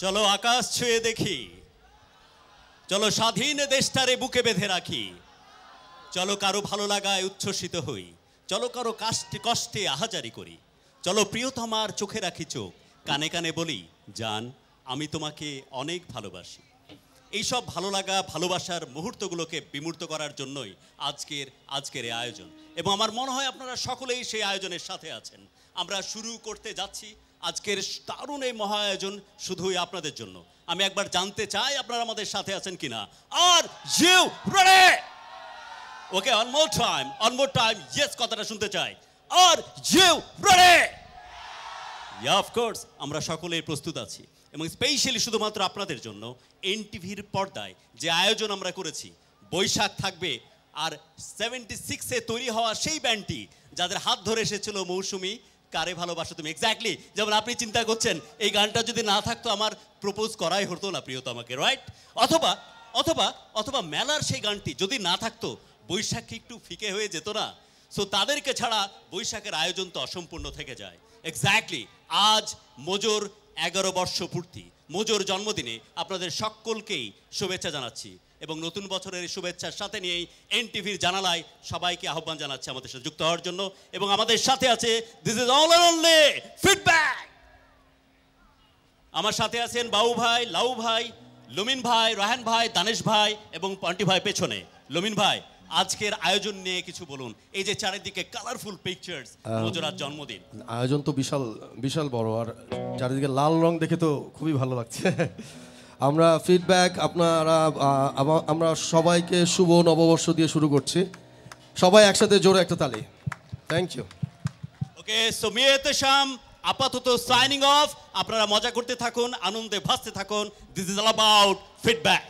চলো আকাশ ছুঁয়ে দেখি, চলো স্বাধীন দেশটারে বুকে বেঁধে রাখি, চলো কারো ভালো লাগায় উচ্ছ্বসিত হই, চলো কারো কষ্টে আহাজারি করি, চলো প্রিয়তমার চোখে রাখি চোখ, কানে কানে বলি জান আমি তোমাকে অনেক ভালোবাসি। এইসব ভালো লাগা ভালোবাসার মুহূর্তগুলোকে বিমূর্ত করার জন্যই আজকের এই আয়োজন, এবং আমার মনে হয় আপনারা সকলেই সেই আয়োজনের সাথে আছেন। আমরা শুরু করতে যাচ্ছি আজকের দারুণ এই মহা আয়োজন শুধুই আপনাদের জন্য। আমি একবার জানতে চাই আপনারা আমাদের সাথে আছেন কিনা। Are you ready? Okay, one more time yes কথাটা শুনতে চাই। Are you ready? Ya of course, আমরা সকলেই প্রস্তুত আছি, এবং স্পেশালি শুধুমাত্র আপনাদের জন্য এনটিভির পর্দায় যে আয়োজন আমরা করেছি, বৈশাখ থাকবে। আর 76-এ তৈরি হওয়া সেই ব্যান্ডটি যাদের হাত ধরে এসেছিল মৌসুমী কারে ভালোবাসো তুমি, এক্স্যাক্টলি যেমন আপনি চিন্তা করছেন এই গানটা যদি না থাকতো আমার প্রপোজ করাই হতো না প্রিয়তমাকে, রাইট? অথবা অথবা অথবা মেলার সেই গানটি যদি না থাকতো বৈশাখ একটু ফিকে হয়ে যেত না? সো তাদেরকে ছাড়া বৈশাখের আয়োজন তো অসম্পূর্ণ থেকে যায়। এক্স্যাক্টলি আজ মোজোর 11 বর্ষ পূর্তি, মোজোর জন্মদিনে আপনাদের সকলকেই শুভেচ্ছা জানাচ্ছি, এবং নতুন বছরের শুভেচ্ছার সাথে নিয়েই এনটিভির জানালায় সবাইকে আহ্বান জানাচ্ছি আমাদের সাথে যুক্ত হওয়ার জন্য। এবং আমাদের সাথে আছে this is all and only feedback. আমার সাথে আছেন বাবু ভাই, লাউ ভাই, লুমিন ভাই, রাহান ভাই, দানেশ ভাই এবং পন্টি ভাই পেছনে। লুমিন ভাই, আজকের আয়োজন নিয়ে কিছু বলুন। এই যে চারিদিকে কালারফুল পিকচার্স, মোজোরার জন্মদিন, আয়োজন তো বিশাল বিশাল বড়, আর চারিদিকে লাল রং দেখে তো খুবই ভালো লাগছে। আমরা ফিডব্যাক আমরা সবাইকে শুভ নববর্ষ দিয়ে শুরু করছি। সবাই একসাথে জোরে একটা তালি। Thank you. Okay, so me Ehtesham আপাতত সাইনিং অফ। আপনারা মজা করতে থাকুন, আনন্দে ভাসতে থাকুন। This is all about feedback.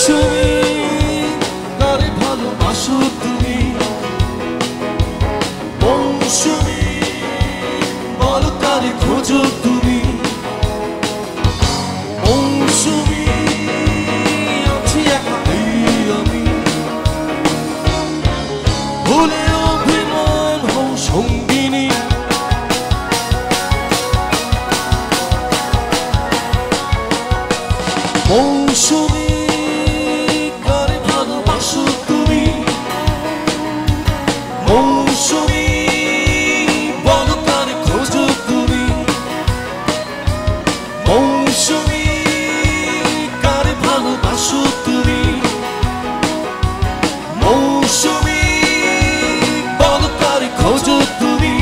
Mousumi কারে ভালোবাসো তুমি মৌসুমী বলো কারে খোঁজো তুমি মৌসুমী আছি একাই আমি ভুলে অভিমান হও সঙ্গিনী মৌসুমী কারে ভালোবাসো তুমি মৌসুমী বলো কারে খোঁজো তুমি মৌসুমী কারে ভালোবাসো তুমি মৌসুমী বলো কারে খোঁজো তুমি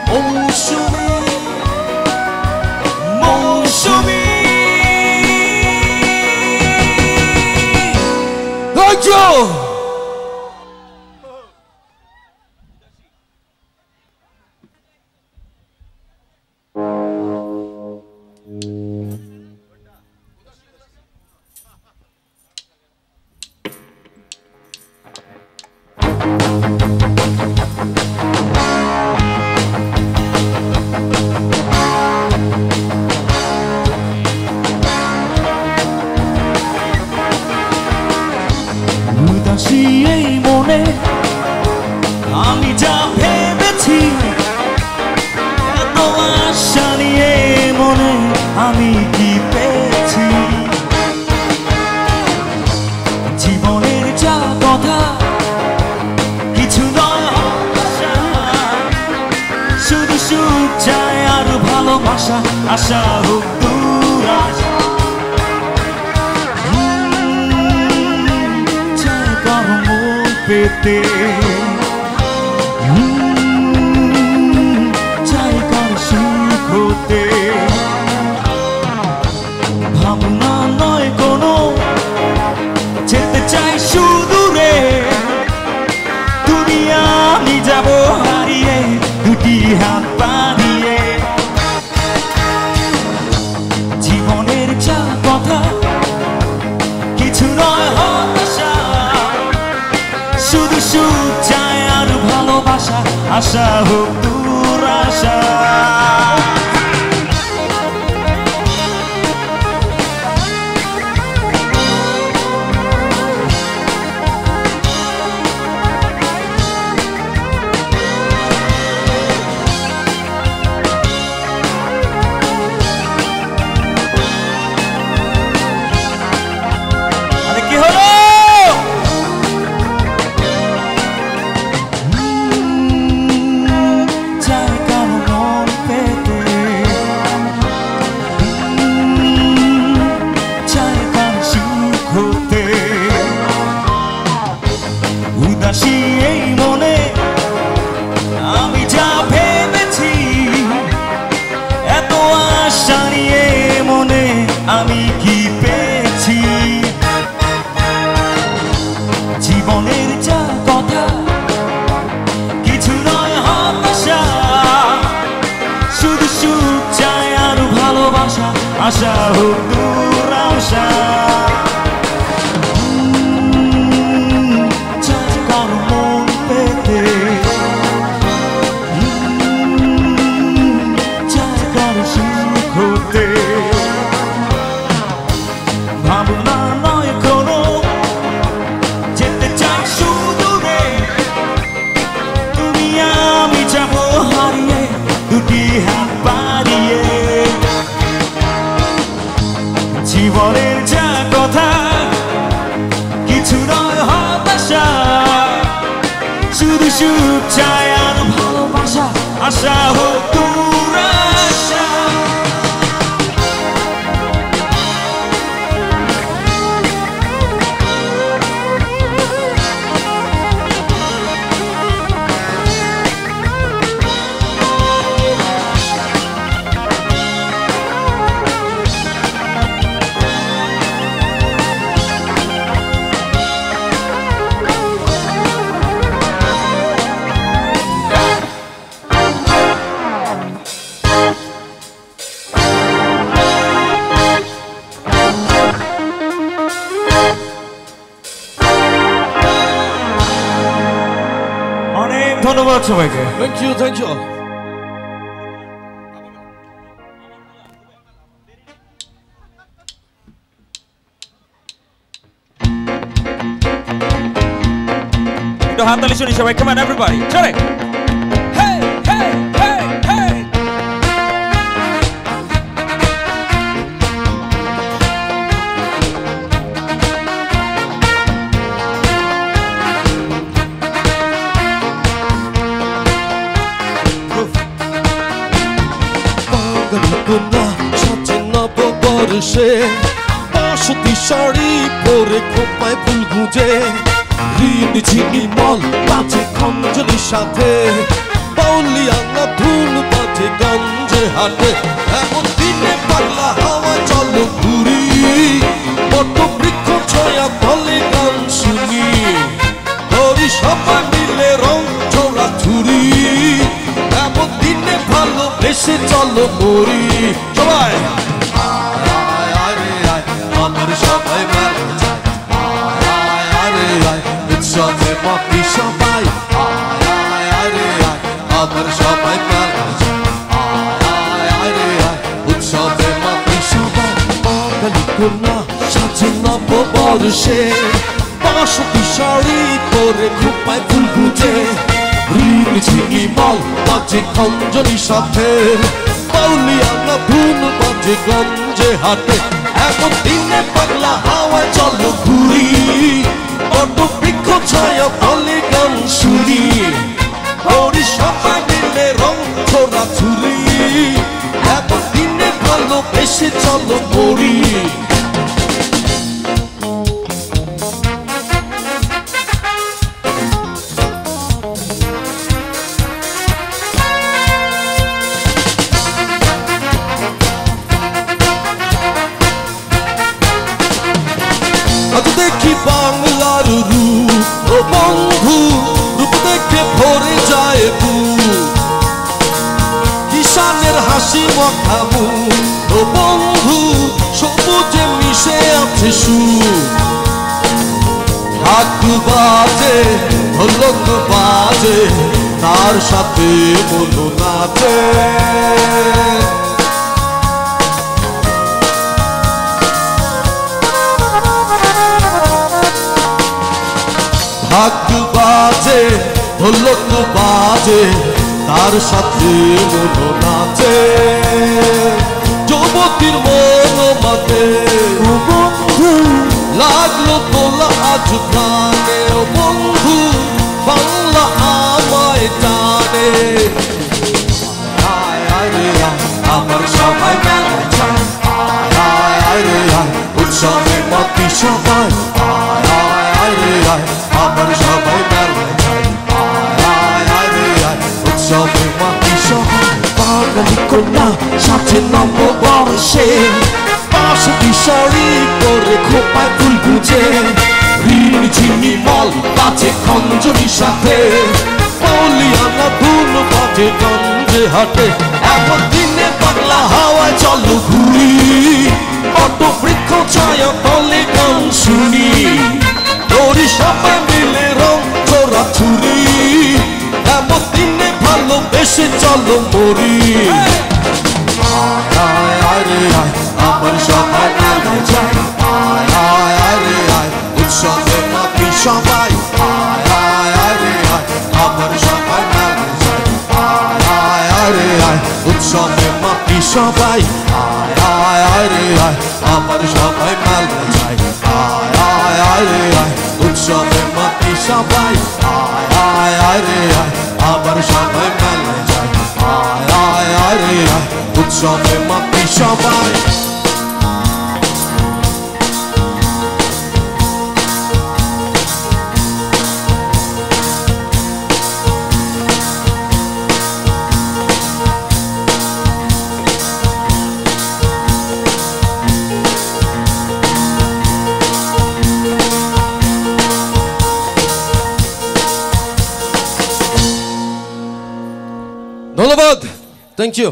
মৌসুমী মৌসুমী Joe! এই মনে আমি যা ভেবেছি এত আশা নিয়ে মনে আমি কি পেয়েছি জীবনের যা কথা কিছু নয় হতাশা শুধু সুখ চায় আর ভালোবাসা আশা হোক দূর আশা পেতে চাই কার সুখ হতে ভাবনা নয় কোনো যেতে চাই সুদূরে তুমি আমি যাব হারিয়ে দুটি হাত বাড়িয়ে জীবনের যা কথা কিছু নয় হতাশা শুধু সুখ চায় আর ভালোবাসা আশা হোক দূর আশা উদাসী এই মনে আমি যা ভেবেছি এত আশা নিয়ে মনে আমি কি পেয়েছি জীবনের যা কথা কিছু নয় হতাশা শুধু সুখ চায় আর ভালোবাসা আশা হোক দূর আশা ভাবনা নয় কোনো যেতে চাই সুদূরে তুমি আমি যাব হারিয়ে দুটি হাত বাড়িয়ে জীবনের যা কথা কিছু নয় হতাশা শুধু সুখ চায় আর ভালোবাসা আশা হোক দূর আশা ধন্যবাদ সবাইকে। Thank you, thank you. একটু হাততালি শুনি সবাই, come on everybody, চলে। Hey, hey, hey, hey. বাঙালিকোনা সাজে নববর্ষে, বাসন্তী শাড়ি পরে খোঁপায় ফুল গুঁজে, ঋণ ঝিনি মল বাজে খঞ্জনির সাথে, বাউলিয়ানা ধুন বাজে গঞ্জে হাটে। এমন দিনে পাগলা হাওয়া চলো ঘুরি, বট বৃক্ষ ছয়া তলে গান শুনি, ধরি সবাই মিলে রং ছোড়া ছুরি। এমন দিনে ভালোবেসে চলো মরি সবাই। আমার সবাই মেলা যায়, উৎসবে মাতি সবাই। আমার সবাই মেলা যায়, উৎসবে মাতি সবাই। বাঙালিকোনা সাজে নববর্ষে, বাসন্তী শাড়ি পরে খোঁপায় ফুল গুঁজে, ঋণ ঝিঙি মল বাজে খঞ্জনির সাথে, বাউলিয়ানা ধুন বাজে গঞ্জে হাটে। এমন দিনে পাগলা হাওয়ায় চলো ঘুরি, বট বৃক্ষ ছায়া তলে গান শুনি, ধরি সবাই মিলে রং ছোড়া ছুরি। এমন দিনে ভালোবেসে চলো মরি। আজ দেখি বাংলার রূপ ও বন্ধু, রূপ দেখে ভরে যায় বুক, কিষানের হাসি মাখা মুখ ও বন্ধু, সবুজে মিশে আছে সুখ। ঢাক বাজে ঢোলক বাজে, তার সাথে মন নাচে। ঢাক বাজে ঢোলক বাজে, তার সাথে মন নাচে। যুবতীর মন মাতে লাগলো তোলা আজ প্রাণে, ও বন্ধু বাংলা আমায় টানে। আমার সবাই মেলা যায়, উৎসবে মাতি সবাই। আমার সবাই মেলা যায়, উৎসবে মাতি সবাই। বাঙালিকোনা সাজে নববর্ষে, বাসন্তী শাড়ি পরে খোঁপায় ফুল গুঁজে, ঋণ ঝিঙি মল বাজে খঞ্জনির সাথে, বাউলিয়ানা ধুন বাজে গঞ্জে হাটে। এমন দিনে পাগলা হাওয়ায় চলো ঘুরি, বট বৃক্ষ ছায়া তলে গান শুনি, ধরি সবাই মিলে রং ছোড়া ছুরি। এমন দিনে ভালোবেসে চলো মরি। আমার সবাই মেলা যায়, উৎসবে মাতি সবাই। আমার সবাই মেলা যায়, উৎসবে মাতি সবাই। আমার সবাই মেলা যায়, উৎসবে মাতি সবাই। আমার সবাই মেলা যায়, উৎসবে মাতি সবাই। ধন্যবাদ, থ্যাংক ইউ।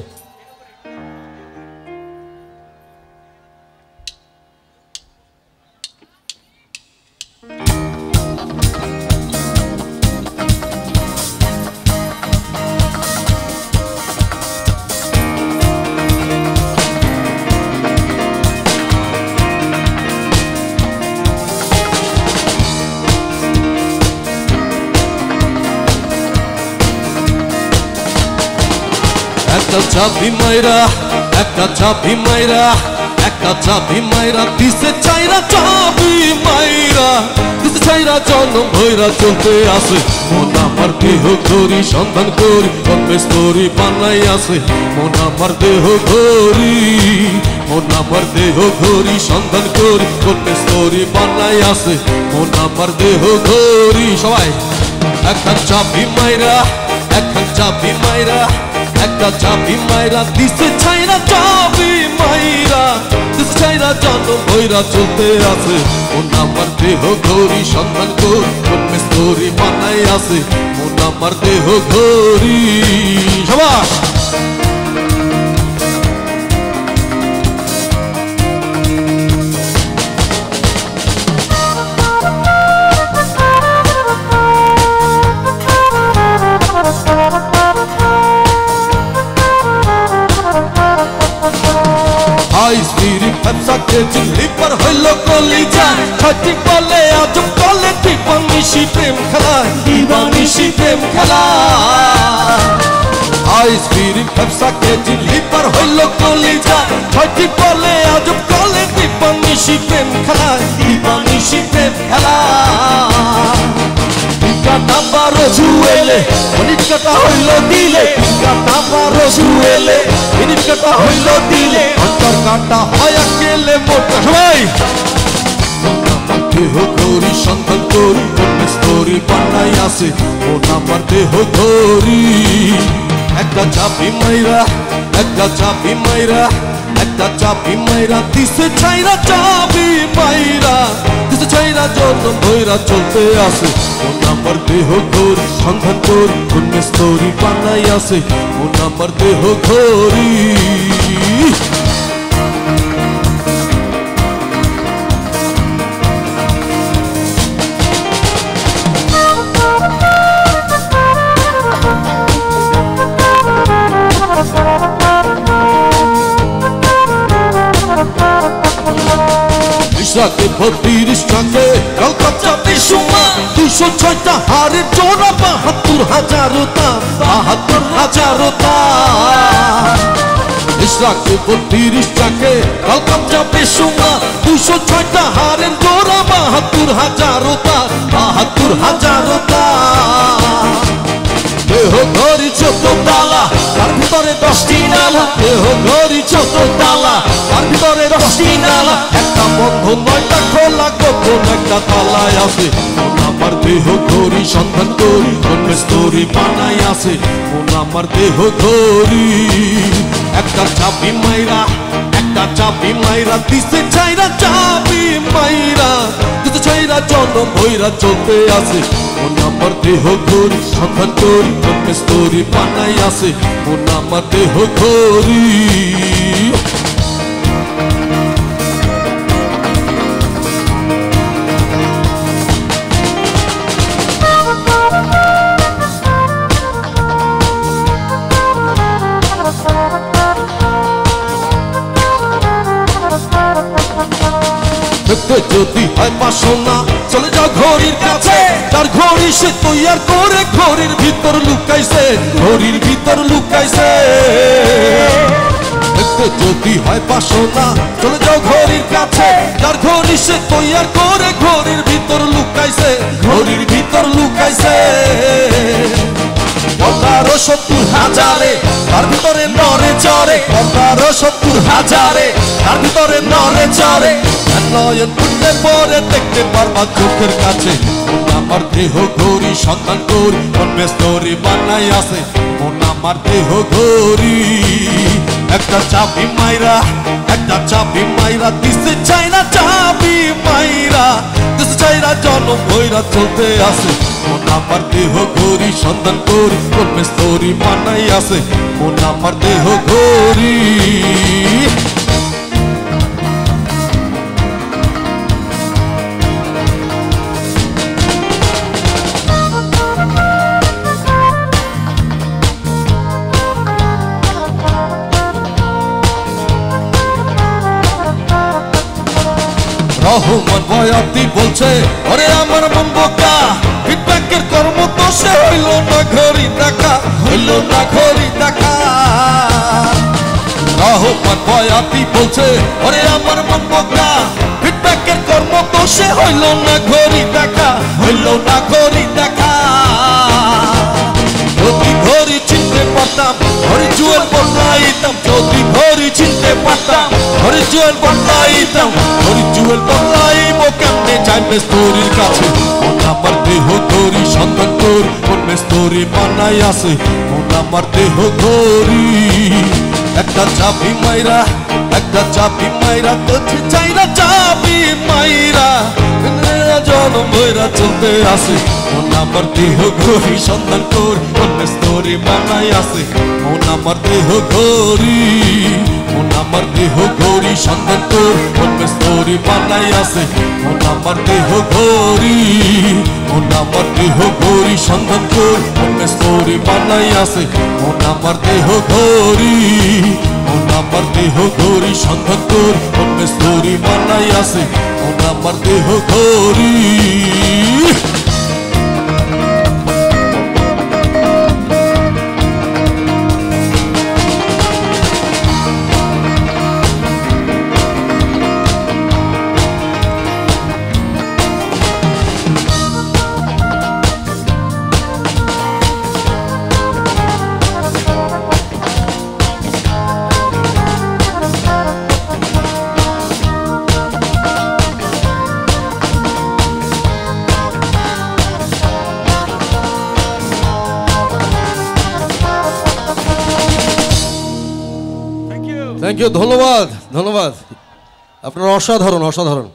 একটা চাবি মাইরা একটা চাবি মাইরা একটা চাবি মাইরা দিছে চাইরা চাবি মাইরা দিছে চাইরা জনম ভৈরা চলতে আসে মন আমার দেহ ঘড়ি সন্ধান করি কর্মে স্তরি বানাই আসে মন আমার দেহ ঘড়ি মন আমার দেহ ঘড়ি সন্ধান করি কর্মে স্তরি বানাই আসে মন আমার দেহ ঘড়ি সবাই একটা চাবি মাইরা একটা চাবি মাইরা একটা চাবি মাইরা দিছে ছাইরা চাবি মাইরা দিছে ছাইরা জনম ভৈরা চলতে আছে মন আমার দেহ ঘড়ি সন্ধান করি কর্মে স্তরি বানাই আছে মন আমার দেহ ঘড়ি সবাই লিপার হইল কলিজা হাতি বলে আজ বলে দিবানিশি প্রেম খেলা দিবানিশি প্রেম খেলা আইস বিরি ব্যবসা কেজি লিপার হইল কলিজা হাতি বলে আজ বলে দিবানিশি প্রেম খেলা দিবানিশি প্রেম খেলা কাটা বারো জুয়েলে অনেক কাটা হইল দিলে কাটা বারো জুয়েলে মিনিট কাটা হইল দিলে অন্তর কাটা হয় গেলে মোটা সবাই দেহ ঘড়ি সন্ধান করি কর্মে স্তরি বানাই আসে মন আমার দেহ ঘড়ি একটা চাবি মাইরা একটা চাবি মাইরা একটা চাবি মাইরা দিছে ছাইরা চাবি মাইরা দিছে ছাইরা জনম ভৈরা চলতে আসে মন আমার দেহ ঘড়ি সন্ধান করি কর্মে স্তরি বানাই আসে মন আমার দেহ ঘড়ি ট্রাকে 32 ট্রাকে কলকাতা বিশুমা 206টা হারের জোড়া 72,000 দাম 72,000 দাম ট্রাকে 32 ট্রাকে কলকাতা বিশুমা 206টা হারের জোড়া 72,000 দাম 72,000 দাম দেহ ঘড়ি ছোট তালা তার ভিতরে 10টি নালা দেহ ঘড়ি ছোট তালা তার ভিতরে 10টি নালা একটা বন্ধ 9টা খোলা গোপন একটা তালায় আছে মন আমার দেহ ঘড়ি সন্ধান করি কর্মে স্তরি বানাই আছে মন আমার দেহ ঘড়ি একটা চাবি মাইরা একটা চাবি মাইরা দিছে ছাইরা চাবি মাইরা দিছে ছাইরা জনম ভৈরা চলতে আছে মন আমার দেহ ঘড়ি সন্ধান করি কর্মে স্তরি বানাই আছে মন আমার দেহ ঘড়ি যদি হয় বাসনা চলে যাও ঘড়ির কাছে তার ঘড়ি সে তৈয়ার করে ঘড়ির ভিতর লুকাইছে ঘড়ির ভিতর লুকাইছে যদি হয় বাসনা চলে যাও ঘড়ির কাছে তার ঘড়ি সে তৈয়ার করে ঘড়ির ভিতর লুকাইছে ঘড়ির ভিতর লুকাইছে 70,000 তার ভিতরে নরে চরে 70,000 তার ভিতরে নরে চরে নয়ন খুললে পরে দেখতে পারবা চোখের কাছে মন আমার দেহ ঘড়ি সন্ধান করি কর্মে স্তরি বানাই আছে মন আমার দেহ ঘড়ি একটা চাবি মাইরা একটা চাবি মাইরা দিছে চাইনা চাবি মাইরা দিছে চাইরা জনম ভৈরা চলতে আছে মন আমার দেহ ঘড়ি সন্ধান করি কর্মে স্তরি বানাই আছে মন আমার দেহ ঘড়ি রহমান বয়াতি বলছে ওরে আমার মন বোকা ফিডব্যাকের কর্ম তো সে হইল না ঘড়ি দেখা হইল না ঘড়ি দেখা আমার বয়াতি বলছে ওরে আমার মন বোকা ফিডব্যাকের কর্ম দোষে হইল না ঘড়ি দেখা হইল না ঘড়ি দেখা যদি ঘড়ি চিনতে পারতাম ঘড়ি জুয়েল বদলাইতাম যদি ঘড়ি চিনতে পারতাম ঘড়ি জুয়েল বদলাইতাম ঘড়ি জুয়েল বদলাইব কেমনে যাই মেস্তরির কাছে আমার দেহ ঘড়ি সন্ধান তোর কোন মেস্তরি বানাই আছে আমার দেহ ঘড়ি একটা চাবি মাইরা তোছে চাইরা চাবি মাইরা জনম ভৈরা চলতে আসে আমার দেহ ঘড়ি সন্ধান তোর কোন মেস্তরি বানাই আছে আমার দেহ ঘড়ি আমার দেহ ঘড়ি সন্ধান তোর কোন মেস্তরি বানাই আছে আমার দেহ ঘড়ি আমার দেহ ঘড়ি সন্ধান তোর কোন মেস্তরি বানাই আছে আমার দেহ ঘড়ি আমার দেহ ঘড়ি সন্ধান তোর কোন মেস্তরি বানাই আছে আমার দেহ ঘড়ি থ্যাংক ইউ ধন্যবাদ ধন্যবাদ আপনার অসাধারণ অসাধারণ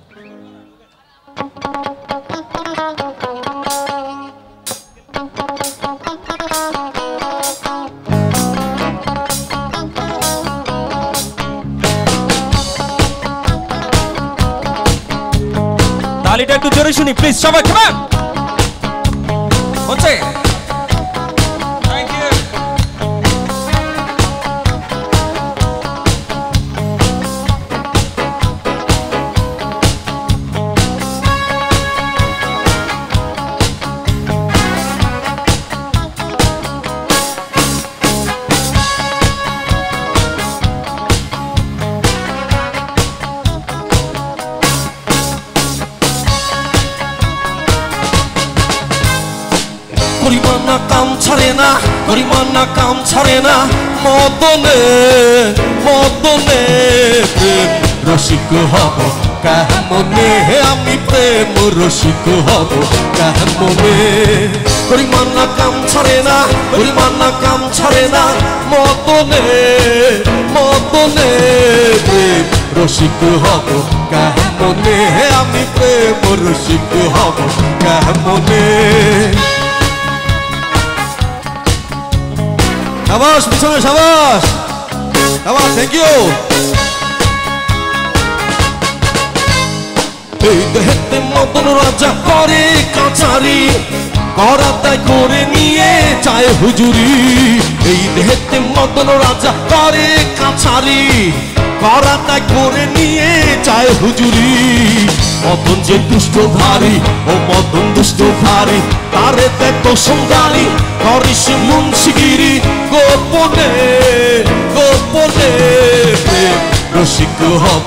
তালিটা একটু জোরে শুনি প্লিজ সবাই কেমন হচ্ছে থ্যাংক ইউ পরিমাণা কাম ছাড়ে না মদনে মদনে প্রেম রসিক হব কেমনে আমি প্রেম রসিক হব কেমনে পরিমাণা কাম ছাড়ে না মদনে মদনে প্রেম রসিক হব কেমনে আমি প্রেম রসিক হব কেমনে শাবাশ পিছনে শাবাশ শাবাশ থ্যাংক ইউ এই দেহেতে মদন রাজা করে কাছারি করাতাই করে নিয়ে যায় হুজুরি এই দেহেতে মদন রাজা করে কাছারি করাতাই করে নিয়ে যায় হুজুরি মদন যে দুষ্ট ধারি ও মদন দুষ্ট ধারি তারে দেখো সুন্দরী করিস মুন্সিগিরি গোপনে গোপনে প্রেম রসিক হব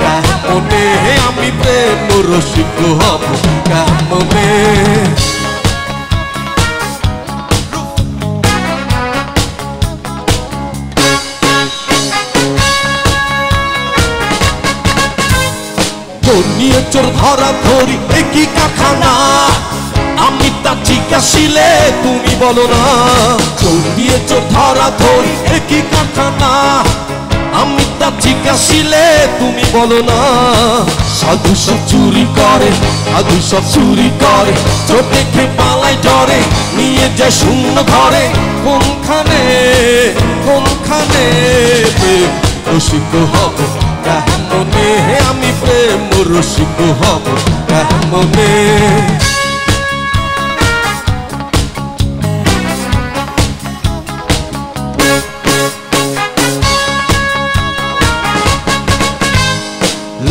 কেমনে আমি প্রেম রসিক হব কেমনে নিয়ে চোর ধরা ধরি একই কারখানা আমি তা জিজ্ঞাসিলে তুমি বলো না চোর দিয়ে চোর ধরা ধরি একই কারখানা আমি তা জিজ্ঞাসিলে তুমি বলো না সাধু সব চুরি করে চোর দেখে পালাই ডরে নিয়ে যায় শূন্য ঘরে কোনখানে প্রেম রসিক হব কেমনে আমি প্রেম রসিক হব কেমনে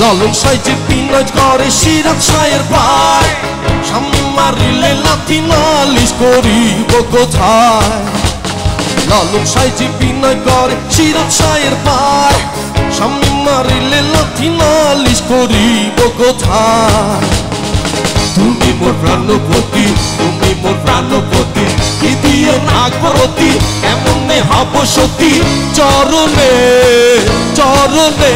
লালন সাইজে পিনাজ করে সিরাজ সায়ের ভাই সামনে মারিলে লাথি নালিশ করিব কোথায় লালন সাইজে পিনাজ করে সিরাজ সায়ের ভাই স্বামী মারিলে লাথি নালিশ করিব কোথায় তুমি মোর প্রাণপতি তুমি মোর প্রাণপতি কি দিয়ে নাগরতি এমনে হব সতী চরণে চরণে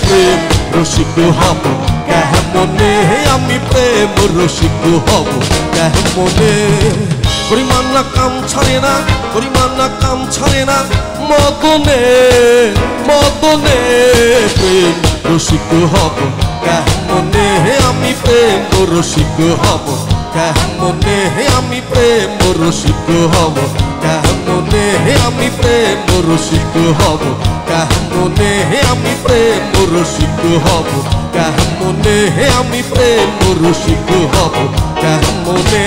প্রেম রসিক হব কেমনে আমি প্রেম রসিক হব কেমনে পরিমাণ না কাম ছাড়ে না পরিমাণ না কাম ছাড়ে না মদনে মদনে প্রেম রসিক হব কেমনে আমি প্রেম রসিক হব কেমনে আমি প্রেম রসিক হব কেমনে আমি প্রেম রসিক হব কেমনে আমি প্রেম রসিক হব কেমনে আমি প্রেম রসিক হব কেমনে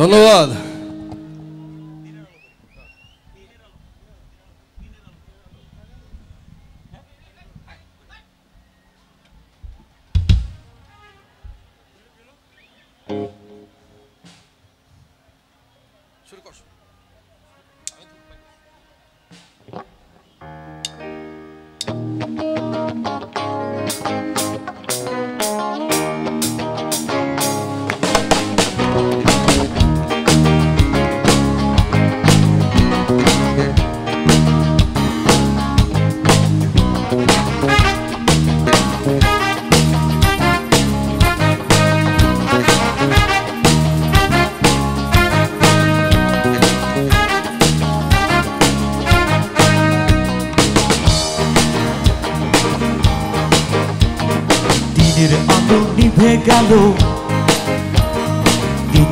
ধন্যবাদ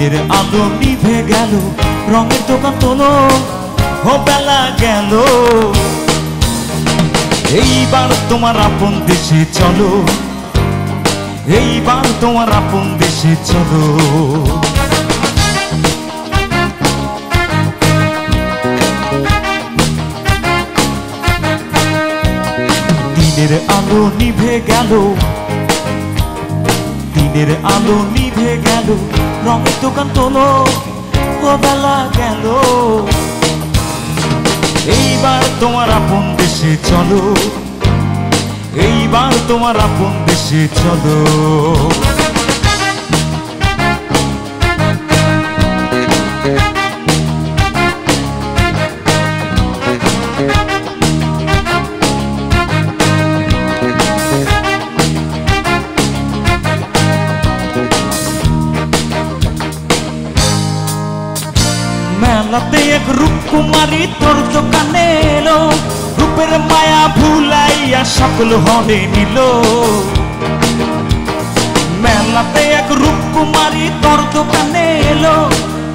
দিনের আলো নিভে গেল রঙের দোকান তোলো ও বেলা গেল এইবার তোমার আপন দেশে চলো এইবার তোমার আপন দেশে চলো দিনের আলো নিভে গেল দিনের আলো নিভে গেল রঙের দোকান তোলো ও বেলা গেল এইবার তোমার আপন দেশে চলো এইবার তোমার আপন দেশে চলো মেলাতে এক রূপকুমারী তোর দোকানে এলো রূপের মায়া ভুলাইয়া সকল হরে নিল মেলাতে এক রূপকুমারী তোর দোকানে এলো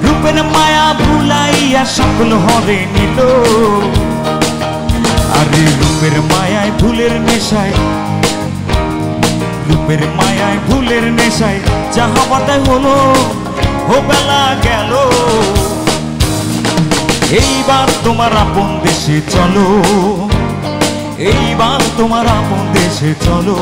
রূপের মায়া ভুলাইয়া সকল হরে নিল আরে রূপের মায়ায় ভুলের নেশায় রূপের মায়ায় ভুলের নেশায় যাহা বাতায় হলো ও বেলা গেল এইবার তোমার আপন দেশে চলো এইবার তোমার আপন দেশে চলো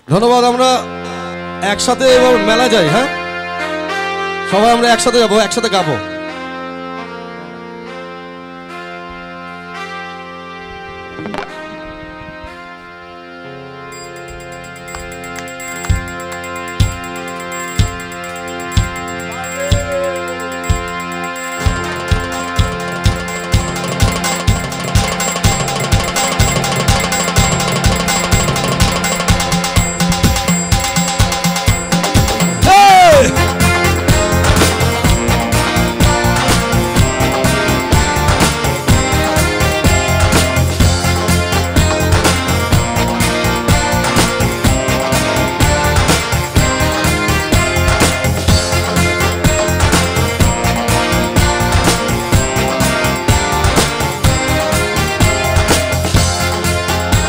ধন্যবাদ আমরা একসাথে এবার মেলা যাই হ্যাঁ সবাই আমরা একসাথে যাবো একসাথে গাবো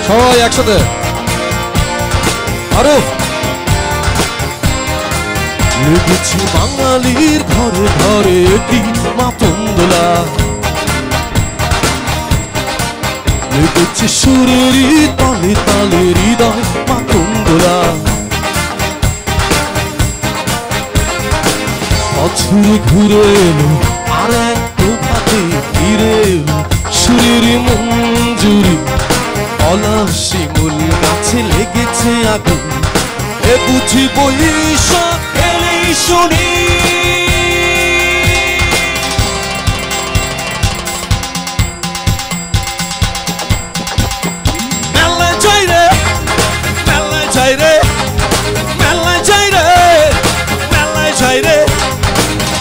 সবাই একসাথে আরো লেগেছে বাঙালির ঘরে ঘরে একটি মাতন দোলা, লেগেছে সুরেরই তালে তালে হৃদয় মাতন দোলা। বছর ঘুরে এলো আর এক প্রভাতে ফিরে এলো সুরের মঞ্জুরি, পলাশি মূল গাছে লেগেছে আগুন, এ বুঝি বৈশাখ এলেই শুনি। মেলায় যাই রে, মেলায় যাই রে, মেলায় যাই রে, মেলায় যাই রে,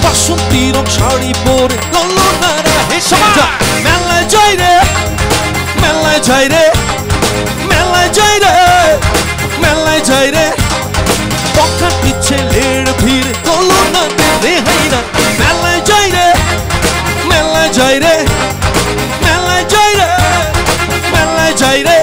বাসন্তীর শাড়ি পরে ললনারা হেসে যায়। মেলায় যাই রে, মেলায় যাই রে, মেলায় যাই রে, মেলায় যাই রে, পকাটি ছেলের ভিড় ললনাতে রেহাই না। মেলায় যাই রে, মেলায় যাই রে, মেলায় যাই রে, মেলায় যাই রে।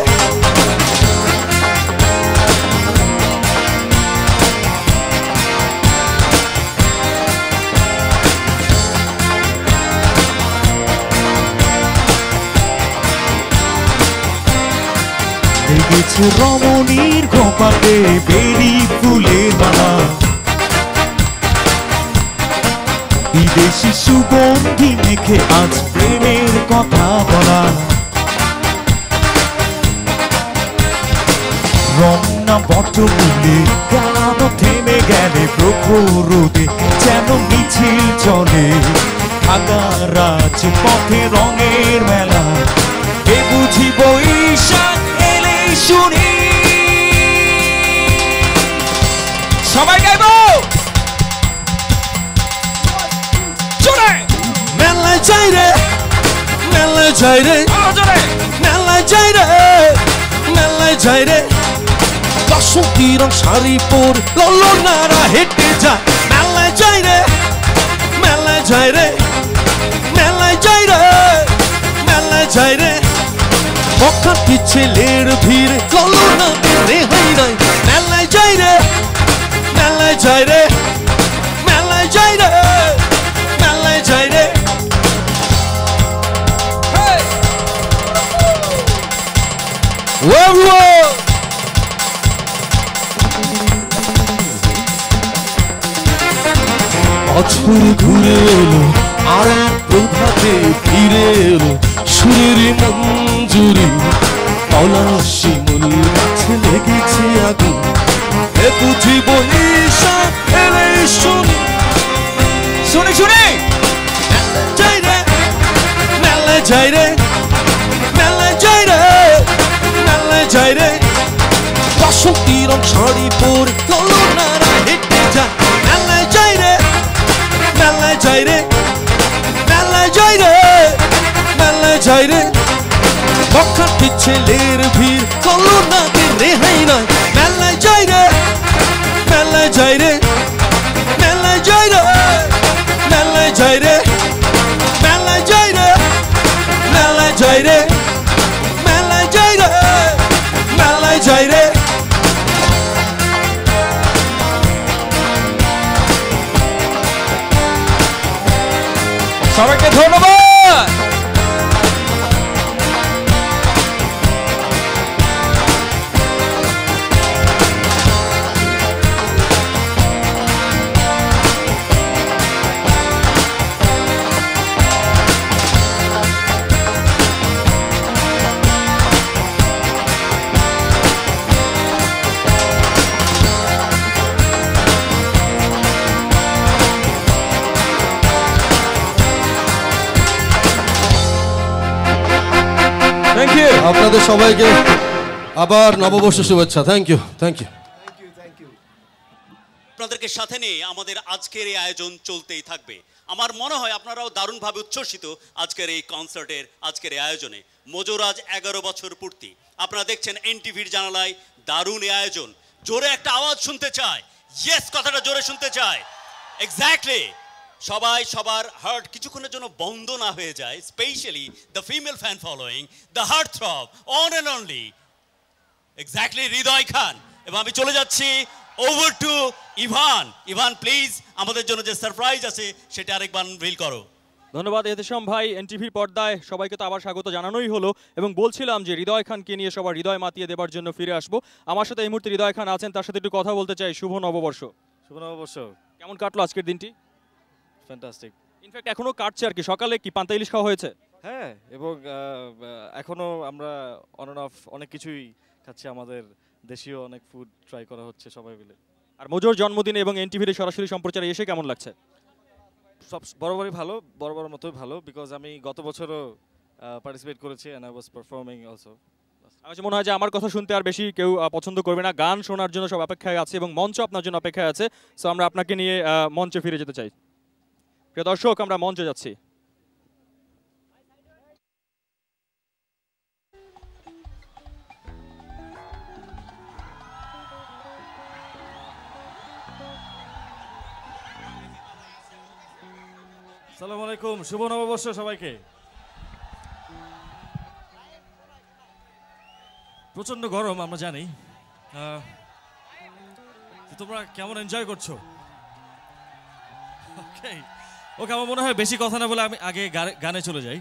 লেগেছে রমণীর কপালে বেরি ফুলের মালা, বিদেশি সুগন্ধি মেখে আজ প্রেমের কথা বলা। রমনা বটমূলে গান থেমে গেলে প্রখর রোদে যেন মিছিল চলে, ঢাকা রাজপথে রঙের মেলা, এ বুঝি বৈশাখ এলেই শুনি। সবাই গাইবো জোরে। মেলায় যাই রে, মেলায় যাই রে, মেলায় যাই রে, মেলায় যাই রে, বাসন্তীর শাড়ি পরে ললনারা হেঁটে যায়। মেলায় যাই রে, মেলায় যাই রে, মেলায় যাই রে, মেলায় যাই রে, পকাটি ছেলের ভিড় ললনাতে রেহাই নাই। মেলায় যাই রে, মেলায় যাই রে, মেলায় যাই রে, মেলায় যাই রে। বছর ঘুরে এলো আর এক প্রভাতে ফিরে এলো সুরের মঞ্জুরি, পলাশি মূল গাছে লেগেছে আগুন, এ বুঝি বৈশাখ এলেই শুনি। শুনি শুনি যাই রে, মেলায় যাই রে, মেলায় যাই রে, মেলায় যাই রে, বাসন্তীর শাড়ি পরে ললনারা হেঁটে যায়। মেলায় যাই রে, মেলায় যাই রে, মেলায় যাই রে, মেলায় যাই রে, পকাটি ছেলের ভিড় ললনাতে রেহাই নয়। মেলায় যাই রে, মেলায় যাই রে, মেলায় যাই রে, মেলায় যাই রে, মেলায় যাই রে, মেলায় যাই রে, মেলায় যাই রে, মেলায় যাই রে। সবাইকে ধন্যবাদ। থ্যাংক ইউ আপনাদের সবাইকে আবার নববর্ষ শুভেচ্ছা। Thank you, thank you. আপনাদেরকে সাথে নিয়ে আমাদের আজকের এই আয়োজন চলতেই থাকবে। আমার মনে হয় আপনারাও দারুণভাবে উচ্ছ্বসিত আজকের এই কনসার্টের, আজকের এই আয়োজনে। মজুরাজ 11 বছর পূর্তি। আপনারা দেখছেন এনটিভির জানালায় দারুণ এই আয়োজন। জোরে একটা আওয়াজ শুনতে চায়, ইয়েস কথাটা জোরে শুনতে চায়। এক্স্যাক্টলি, সবাই সবার হার্ট কিছুক্ষণের জন্য বন্ধ না হয়ে যায়, specially the female fan following, the heart throb, one and only exactly Hridoy Khan. এবং আমি চলে যাচ্ছি over to Ivan. Ivan please আমাদের জন্য যে সারপ্রাইজ আছে সেটা আরেকবার রিভিল করো। ধন্যবাদ এহতেশাম ভাই। এনটিভির পর্দায় সবাইকে তো আবার স্বাগত জানানোই হলো এবং বলছিলাম যে হৃদয় খানকে নিয়ে সবার হৃদয় মাতিয়ে দেবার জন্য ফিরে আসবো। আমার সাথে এই মুহূর্তে হৃদয় খান আছেন, তার সাথে একটু কথা বলতে চাই। শুভ নববর্ষ। শুভ নববর্ষ। কেমন কাটলো আজকের দিনটি? ফ্যান্টাস্টিক। ইনফ্যাক্ট এখনো কাটছে আর কি। সকালে কি পান্তা ইলিশ খাওয়া হয়েছে? হ্যাঁ, এবং এখনো আমরা অন অ্যান্ড অফ অনেক কিছুই খাচ্ছি, আমাদের দেশীয় অনেক ফুড ট্রাই করা হচ্ছে সবাই মিলে। আর মোজোর জন্মদিনে এবং এনটিভির সরাসরি সম্প্রচারে এসে কেমন লাগছে? সব বরাবরই ভালো, বরাবর মতোই ভালো, বিকজ আমি গত বছরও পার্টিসিপেট করেছি and I was performing also. আমার মনে হয় যে আমার কথা শুনতে আর বেশি কেউ পছন্দ করবে না। গান শোনার জন্য সব অপেক্ষায় আছে এবং মঞ্চ আপনার জন্য অপেক্ষায় আছে। সো আমরা আপনাকে নিয়ে মঞ্চে ফিরে যেতে চাই। প্রিয় দর্শক, আমরা মঞ্চে যাচ্ছি। আসসালামু আলাইকুম, শুভ নববর্ষ সবাইকে। প্রচন্ড গরম আমরা জানি, তোমরা কেমন এনজয় করছো? ওকে ওকে, আমার মনে হয় বেশি কথা না বলে আমি আগে গানে চলে যাই।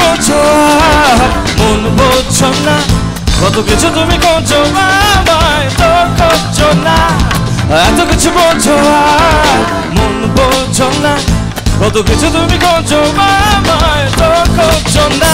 বলছো আর মন বুঝছো না, কত কিছু তুমি করছো আমায় তো করছো না। এত কিছু বলছো আর মন বুঝছো না, কত কিছু তুমি করছো আমায় তো করছো না।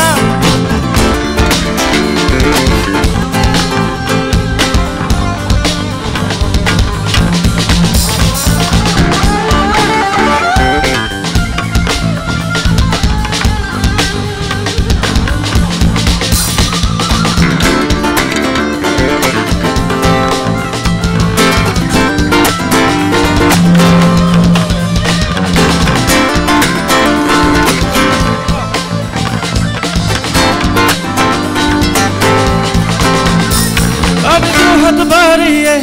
বাড়িয়ে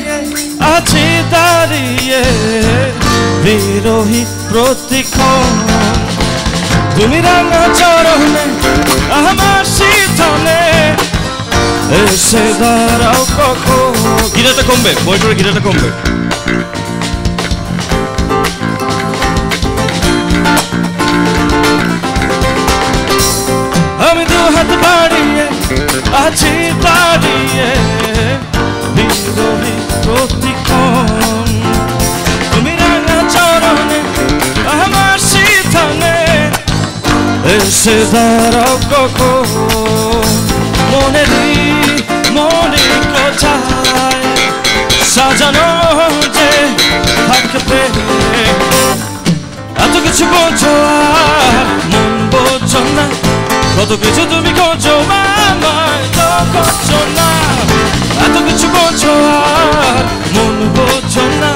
আছি দাঁড়িয়ে বিরোহী প্রতিক্ষণ, তুমি রাঙা চরণে আমার শীতনে এসে দাঁড়াও কখন। গিটারটা কমবে, বইটার গিটারটা কমবে। আমি দু হাত বাড়িয়ে আছি দাঁড়িয়ে বিরোহী প্রতিক্ষণ, তুমি রাঙা চরণে আমার শীতনে এসে দাঁড়াও কখন। মনেরই মনে কোথায় সাজানো যে থাকবে, এত কিছু বলছো আর মন বোঝো না, কত কিছু তুমি করছো আমায় তো করছো না। এত কিছু বলছো আর মন বোঝো না,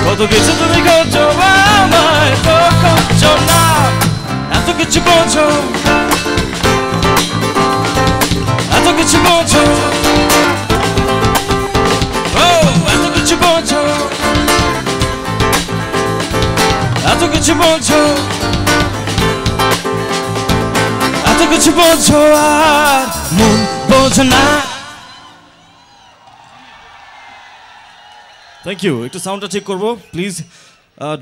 কত কিছু তুমি করছো আমায় তো করছো না। এত কিছু বলছো, এত কিছু বলছো, ও এত কিছু বলছো, এত কিছু বলছো, এত কিছু বলছো আর মন বোঝো না। Thank you. একটু সাউন্ডটা ঠিক করবো প্লিজ।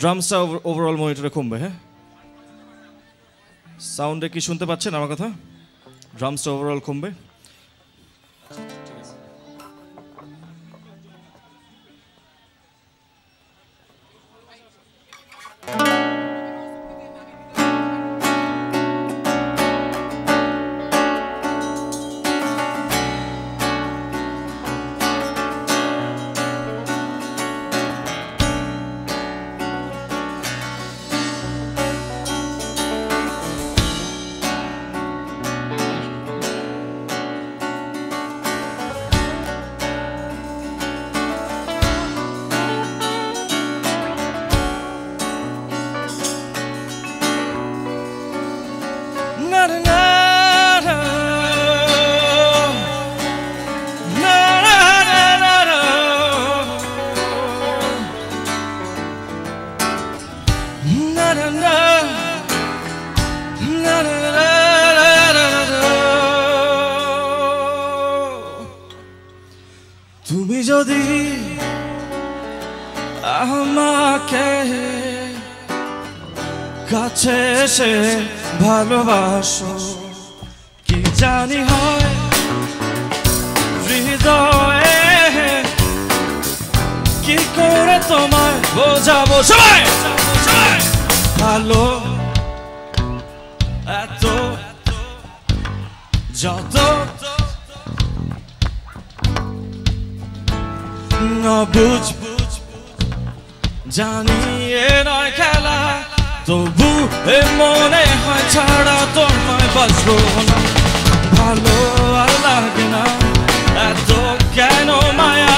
ড্রামসটা ওভারঅল মনিটরে কমবে। হ্যাঁ, সাউন্ডে কি শুনতে পাচ্ছেন আমার কথা? ড্রামসটা ওভারঅল কমবে। তুমি যদি আমাকে কাছে এসে ভালোবাসো, কি জানি হয় হৃদয়ে কি করে তোমায় বোঝাবো। সবাই ভালো এত যত না বুঝ জানি এ নয় খেলা, তবু এ মনে হয় ছাড়া তোমায় বাঁচবো না। ভালো আর লাগে না এত কেন মায়া,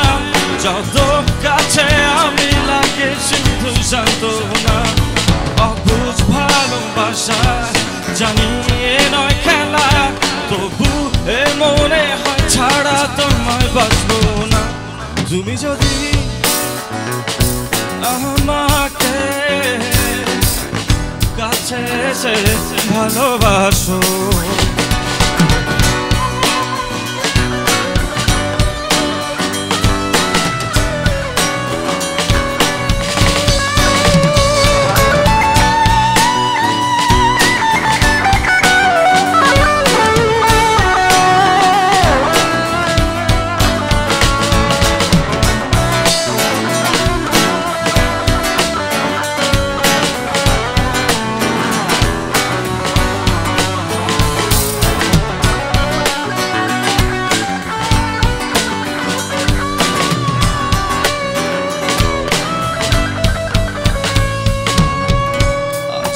যত কাছে আমি লাগে শুধু সান্ত্বনা। অবুঝ ভালোবাসা জানি এ নয় খেলা, তবু এ মনে হয় ছাড়া তোমায় বাঁচবো না। তুমি যদি আমাকে কাছে এসে ভালোবাসো,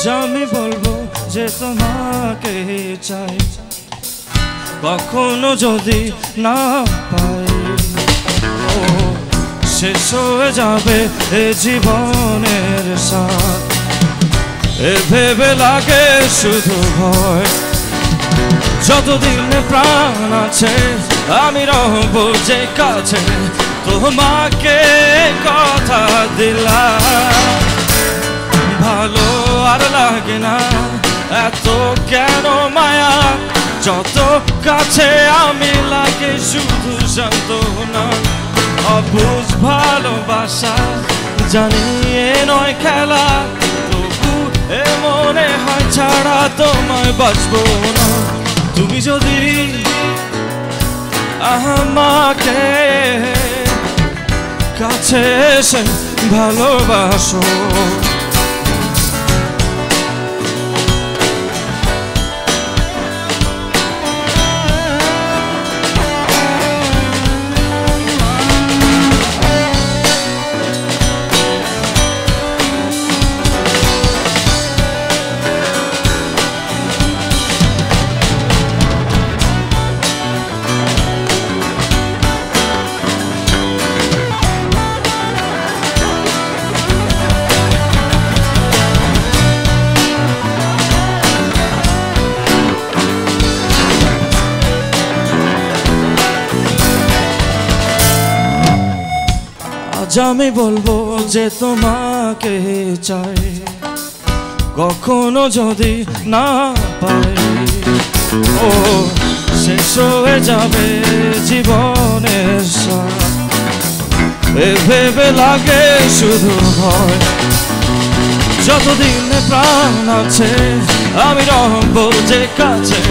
আজ আমি বলবো যে তোমাকে চাই, কখনো যদি না পাই ও শেষ হয়ে যাবে এ জীবনের সাথ। এ ভেবে লাগে শুধু ভয়, যতদিন প্রাণ আছে আমি রহব যে কাছে, তোমাকে কথা দিলাম। ভালো আর লাগে না এত কেন মায়া, যত কাছে আমি লাগে শুধু সান্ত্বনা। অবুঝ ভালোবাসা জানি এ নয় খেলা, তবু এ মনে হয় ছাড়া তোমায় বাঁচবো না। তুমি যদি আমাকে কাছে এসে ভালোবাসো, আজ আমি বলবো যে তোমাকে চাই, কখনো যদি না পাই ও শেষ হয়ে যাবে জীবনের সাথ। এ ভেবে লাগে শুধু ভয়, যতদিন প্রাণ আছে আমি রহব যে কাছে,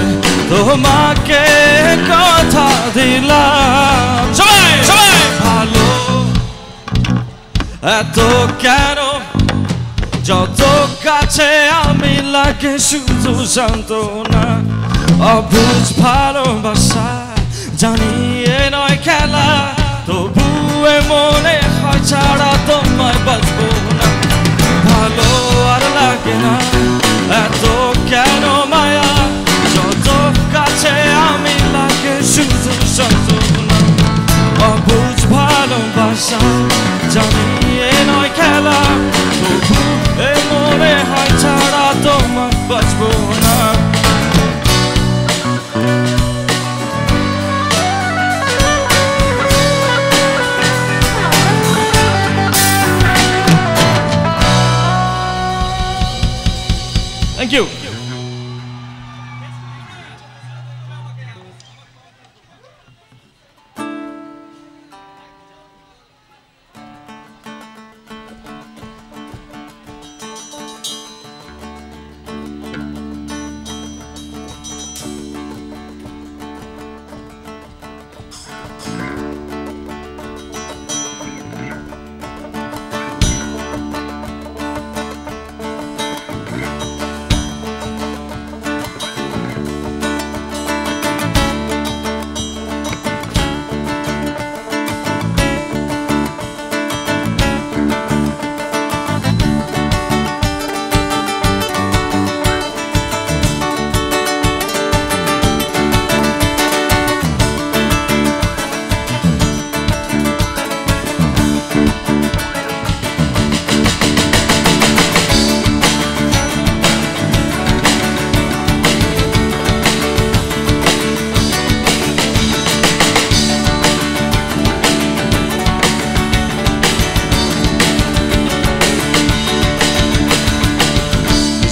তোমাকে কথা দিলাম। সবাই সবাই ভালো এত কেন, যত কাছে আমি লাগে শুধু সান্ত্বনা। অবুঝ ভালোবাসা জানি এ নয় খেলা, তবু এ মনে হয় ছাড়া তোমায় বাঁচবো না। ভালো আর লাগে না এত কেন মায়া, যত কাছে আমি লাগে শুধু সান্ত্বনা। অবুঝ ভালোবাসা জানি এ নয় খেলা, তবু এ মনে হয় ছাড়া তোমায় বাঁচবো না। Thank you.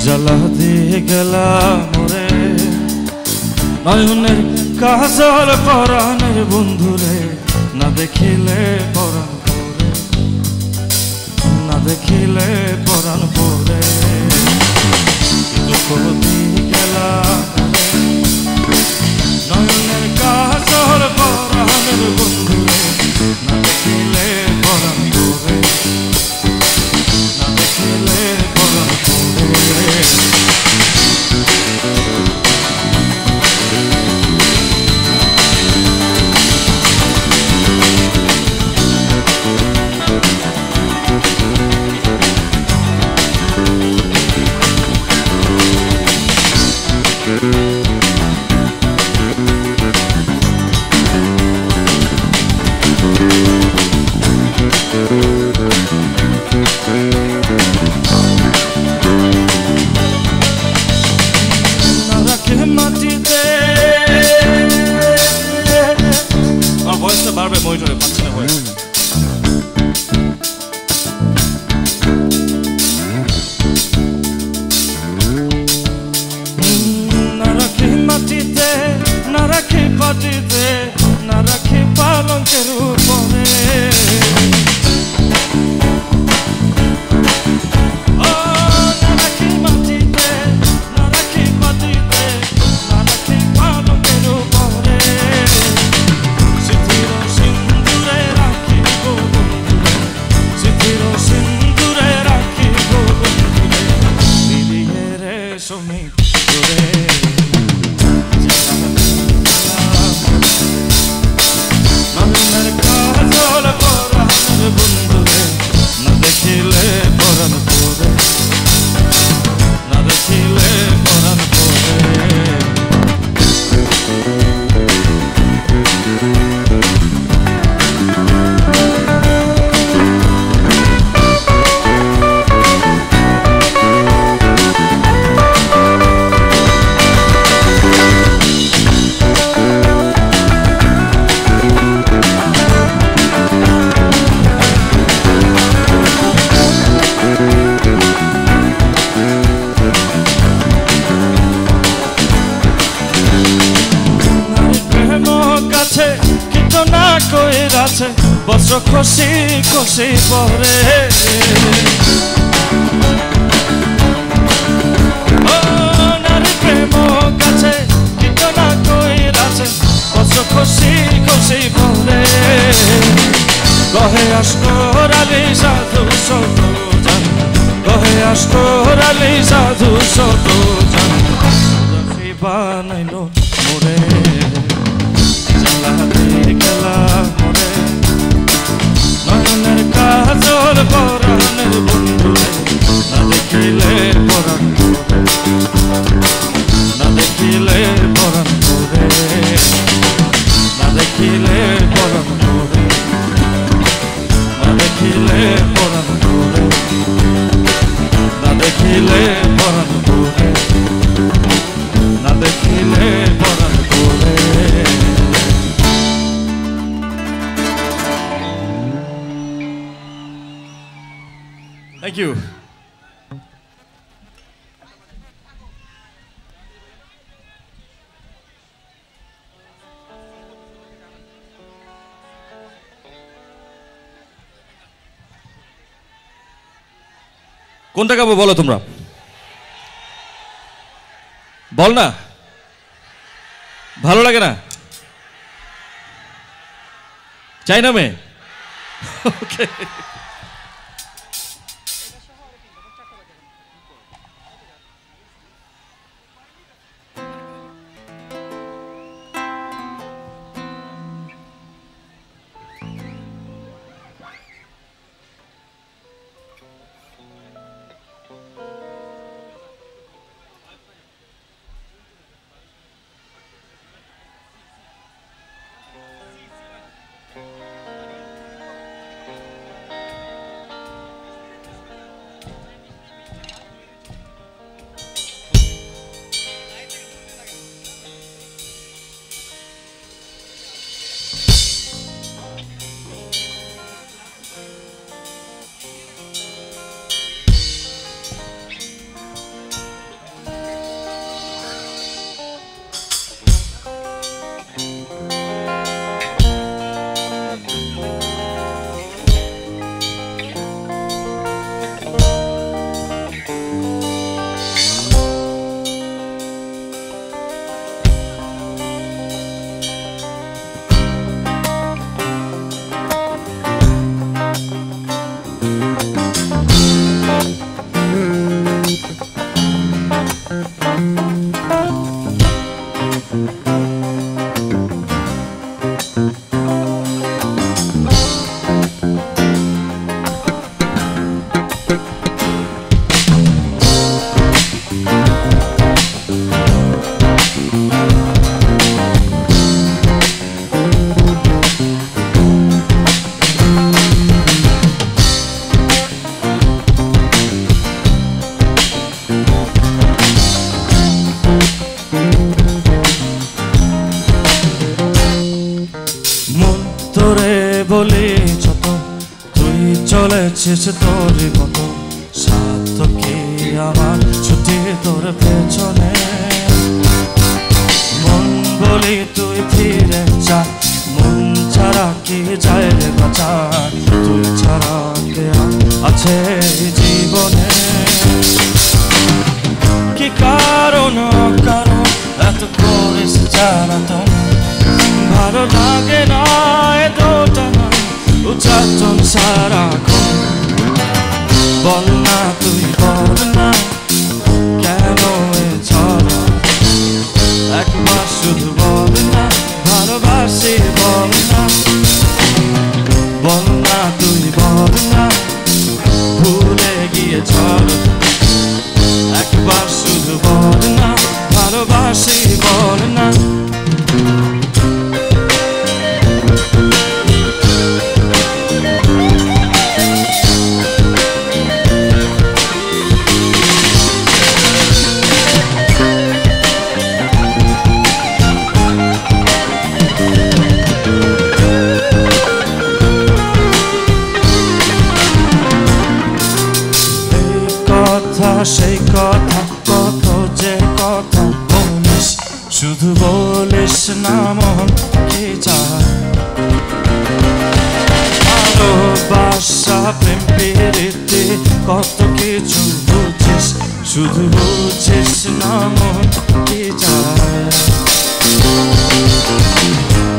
জ্বালা দিয়ে গেলাম রে নয়নের কাজল পরাণের বন্ধুরে, না দেখিলে পরাণ পরে, না দেখিলে পরাণ পরে। দুঃখ দিয়ে গেলাম নয়নের কাজল পরাণের বন্ধুরে, না দেখিলে পরাণ পরে, না দেখিলে পরাণ পরে। কাছে বস্ত্র খসি খসি পরে ও নারী প্রেম কাছে কীর্তনা কইরাছে বস্ত্র খসি খসি পরে কহে আশকর আলী সাধু শত জান কহে আশকর আলী সাধু শত জান জাফি বানাইলো মোরে জ্বালা দেখলা মোরে নয়নের কাজল পরাণের বন্ধু না দেখিলে পরাণ মোরে না দেখিলে পরাণ মোরে না দেখিলে পরাণ মোরে না দেখিলে পরাণ মোরে না দেখিলে পরাণ মোরে না দেখিলে পরাণ মোরে Thank you. কোনটা গাবো বলো তোমরা বল না ভালো লাগে না চাই না মে ওকে চলেছিস তোর মতো সাত কি আমার ছুটি তোর পেছনে মন বলি তুই ফিরে যা মন ছাড়া কি যায় রে বাঁচা তুই ছাড়া কে আছে জীবনে কি কারণ কারণ এত করিস জানা তো ভালো লাগে না এতটা না উচ্চারণ সারাক্ষণ বল না তুই বল না কেন ছাড়া একবার শুধু বল না ভালোবাসি বল না তুই বল না ভুলে গিয়ে চল একবার শুধু বল না ভালোবাসি বল না সেই কথা কত যে কথা বলিস শুধু বলিস না মন কি চায় ভালোবাসা প্রেম পেরেতে কত কিছু বুঝিস, শুধু বুঝিস না মন কি যায়।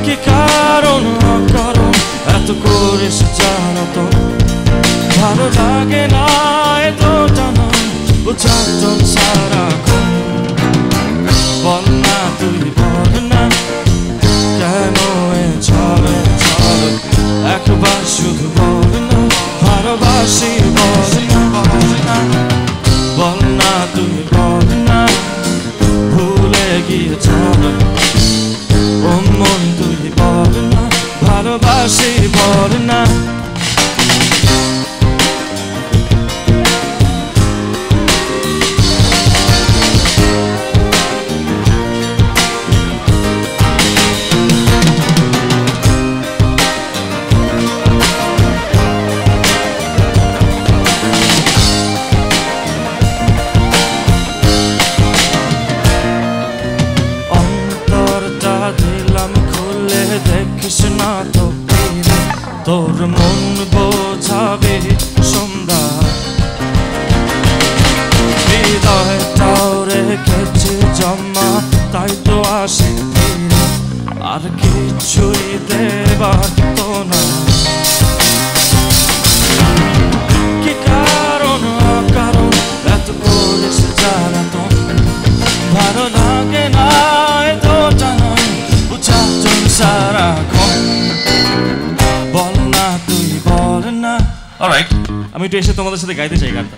কি কারণ অকারণ এত করিস জ্বালাতন, ভালো লাগে না এত জানা বুঝাতন সারাক্ষণ। বল না তুই বল না কেন এ চলে চলে, একবার শুধু বল না ভালোবাসি বল না। বল না তুই বল না ভুলে গিয়ে চলে, ও মন তুই বল না ভালোবাসি বল না। দেখিস না তো তোর মন বোঝাবে সন্ধ্যা, হৃদয়টাও রেখেছে জমা তাই তো আসে ফিরে, আর কিছুই দেবার তো না। কি কারণ কারণ এত করিস জ্বালাতন, ভালো লাগে না এত জানা বুঝাতন সারাক্ষণ। বল না তুই বল না। অলরাইট, আমি একটু এসে তোমাদের সাথে গাইতে চাই গানটা।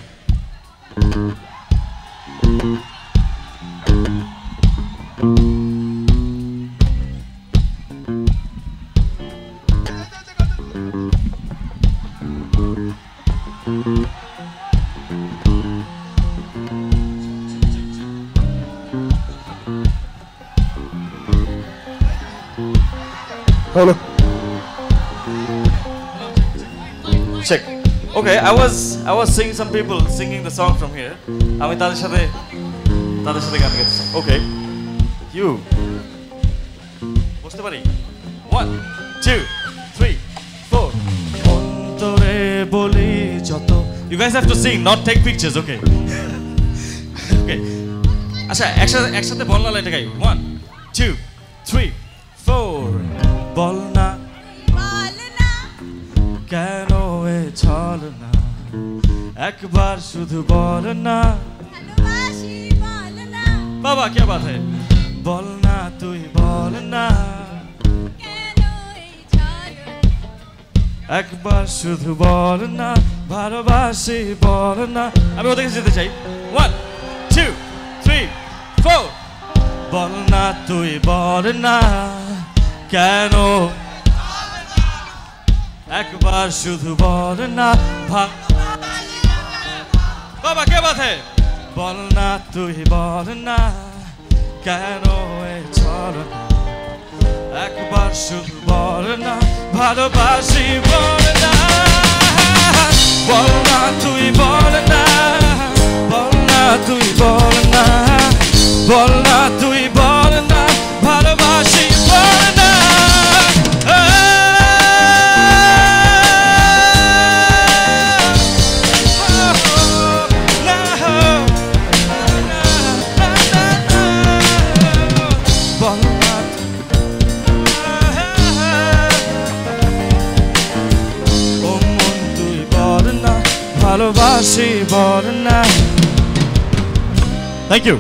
Hello. Check. Okay, I was seeing some people singing the song from here. আমি তাদের সাথে গান গাইতেছি। Okay. You. বুঝতে পারি? 1 2 3 4 অন্তরে বলি যত। You guys have to sing, not take pictures, okay? Okay. আচ্ছা, একসাথে বল না লাইনটা গাই। 1 2 3 4 বল না কেন এ ছল না, একবার শুধু বল না। বাবা কে বাত है, বল না তুই বল না একবার শুধু বল না ভালোবাসি বল না। আমি ওদের কাছে যেতে চাই। 1 2 3 4 বল না তুই বল না কেন, একবার শুধু বল না। বাবা কে বাত है, বল না তুই বল না কেন এ ছল না, একবার শুধু বল না ভালোবাসি বল না। বল না তুই বল না, বল না তুই বল না, বল না তুই বল না ভালোবাসি বল না। ভালোবাসি বল না। Thank you.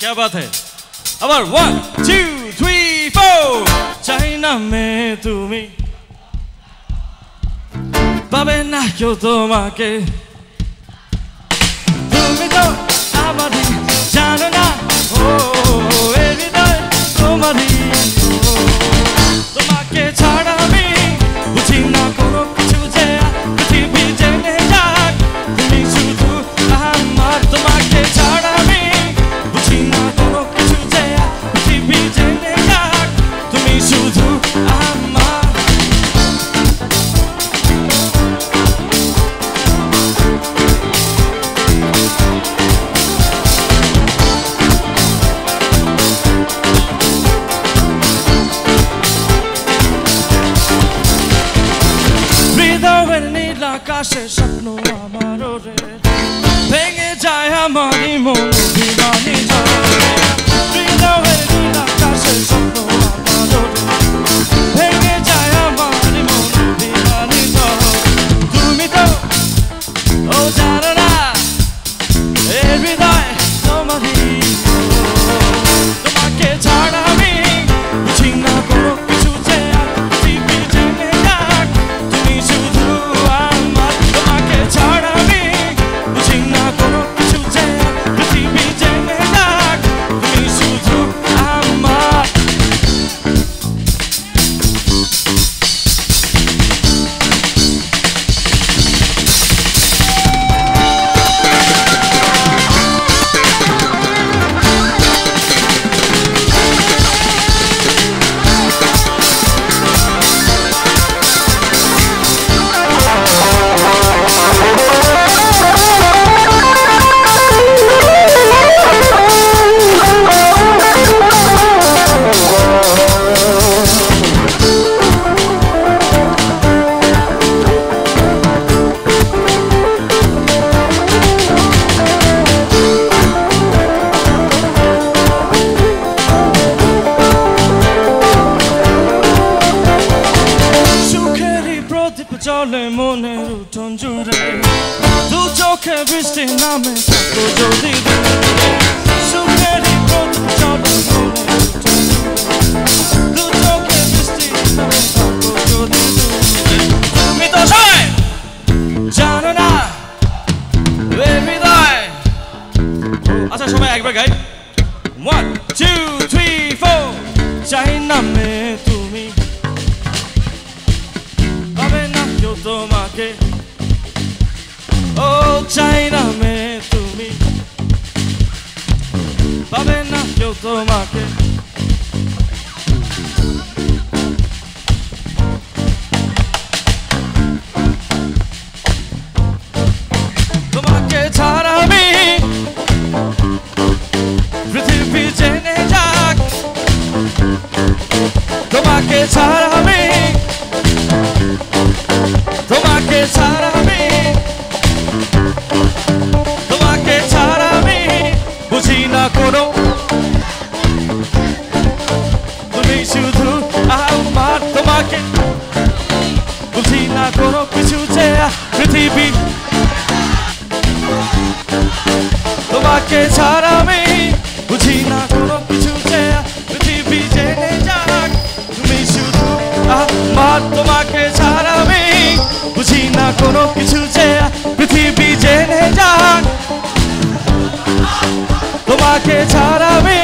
क्या बात है আবার 1 2 3 4 চাই না মে তুমি পাবে না কেউ তোমাকে তুমি তো আমারই জানো না ও এই হৃদয় তোমারই তোমাকে ছাড়া আমি বুঝি না কোনো কিছু যে পৃথিবী জেনে যাক তুমি শুধু আমার তোমাকে ছাড়া আমি বুঝি না কোনো কিছু যে পৃথিবী জেনে যাক তুমি শুধু আমার হৃদয়ের নীল আকাশে স্বপ্ন আমার রে ভেঙে যায় আমারই মন অভিমানী ঝড়ে হৃদয়ের নীল আকাশে স্বপ্ন আমার রে ভেঙে যায় আমারই মন অভিমানী ঝড়ে তুমি তো ও জানো না এই হৃদয় তোমারই তোমাকে ছাড়া আমি বুঝি না কোনো কিছু যে পৃথিবী জেনে যাক তুমি শুধু আমার তোমাকে ছাড়া আমি বুঝি না কোনো কিছু যে পৃথিবী জেনে যাক তুমি শুধু আমার সুখেরই প্রদীপ জ্বলে মনের উঠোন জুড়ে দু চোখে বৃষ্টি নামে থাকো যদি দূরে। সুখেরই প্রদীপ জ্বলে মনের উঠোন জুড়ে দু চোখে বৃষ্টি নামে থাকো যদি দূরে। তুমি তো সবাই জানো না এই হৃদয় আচ্ছা সবাই একবার গাই 1 2 3 4 চাই না মে তুমি পাবে না কেউ তোমাকে ও চাই না মে তুমি পাবে না কেউ তোমাকে তোমাকে ছাড়া আমি পৃথিবী জেনে যাক তোমাকে ছাড়া আমি তোমাকে ছাড়া আমি তোমাকে ছাড়া আমি বুঝি না কোনো তুমি শুধু আমার তোমাকে বুঝি না কোনো কিছু যে পৃথিবী তোমাকে ছাড়া আমি বুঝি না কোনো কিছু যে পৃথিবী জেনে যাক তুমি শুধু আমার তোমাকে ছাড়া আমি বুঝি না কোনো কিছু যে পৃথিবী জেনে যাক তোমাকে ছাড়া আমি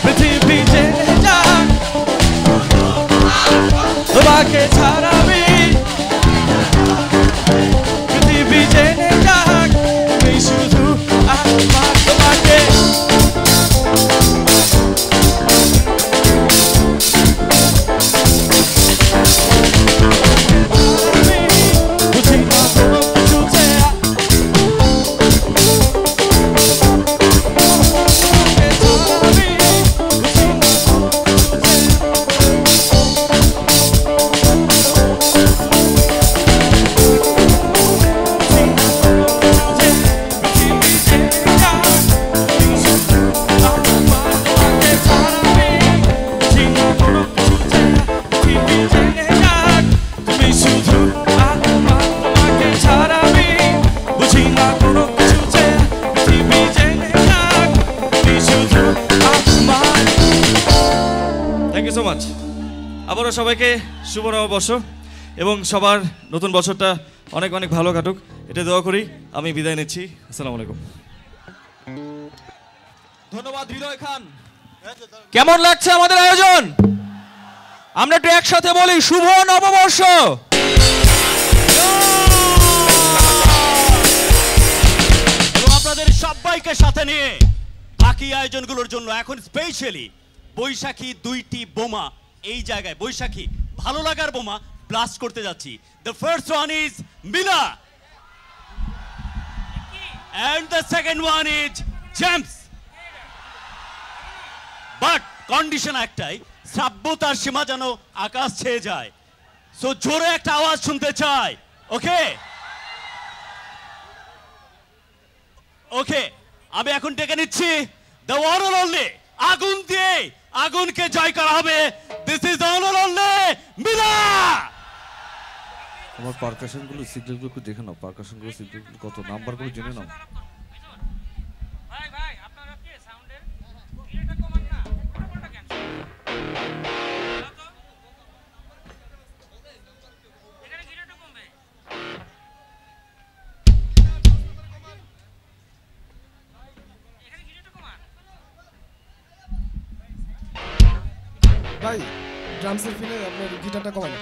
পৃথিবী জেনে যাক তোমাকে ছাড়া আমি পৃথিবী জেনে যাক তুমি শুধু থ্যাংক ইউ সো মাচ। আবারও সবাইকে শুভ নববর্ষ এবং সবার নতুন বছরটা অনেক অনেক ভালো কাটুক, এটা দোয়া করি। আমি বিদায় নিচ্ছি। আসসালামু আলাইকুম। ধন্যবাদ হৃদয় খান। কেমন লাগছে আমাদের আয়োজন? আমরা একটু একসাথে বলি শুভ নববর্ষ। এবং আপনাদের সবাইকে সাথে নিয়ে বাকি আয়োজনগুলোর জন্য এখন স্পেশালি বৈশাখী 2টি বোমা এই জায়গায়, বৈশাখী ভালো লাগার বোমা ব্লাস্ট করতে যাচ্ছি। The first one is Mila and the second one is James. But condition একটাই, শ্রাব্যতার সীমা যেন আকাশ ছেয়ে যায়। সো জোরে একটা আওয়াজ শুনতে চাই। ওকে ওকে, আমি এখন ডেকে নিচ্ছি the one and only, আগুন দিয়ে আগুনকে জয় করা হবে। This is the one and only মিলা। আমার পারকাশনগুলো সিগন্যালগুলো একটু দেখে নাও, পারকাশনগুলো সিগন্যালগুলো কত নাম্বারগুলো জেনে নাও। ভাই ভাই আপনারা কি সাউন্ডের ডিলেটা কমান না, ওটা ক্যান্সেল এখানে ডিলেটা কমবে। এখানে ডিলেটা কমান ভাই, ড্রামসের ফিলে আপনার গিটারটা কমান।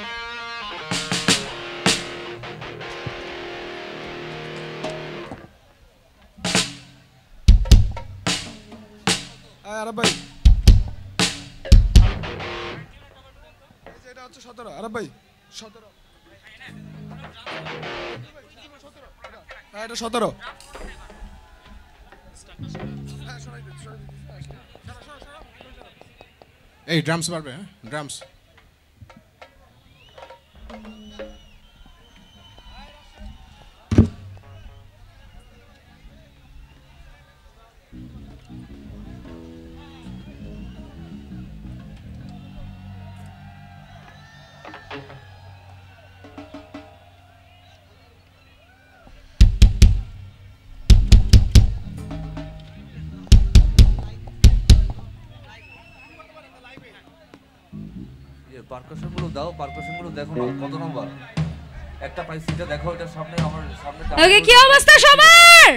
আরে ভাই, এটা হচ্ছে 17। আরে ভাই 17, হ্যাঁ এটা 17। এই ড্রামস পারবে? হ্যাঁ ড্রামস। পারকাশনগুলো দাও, পারকাশনগুলো দেখো না কত নাম্বার। একটা পাইছি, এটা দেখো, এটার সামনে আমার সামনে। ওকে, কি অবস্থা সবার?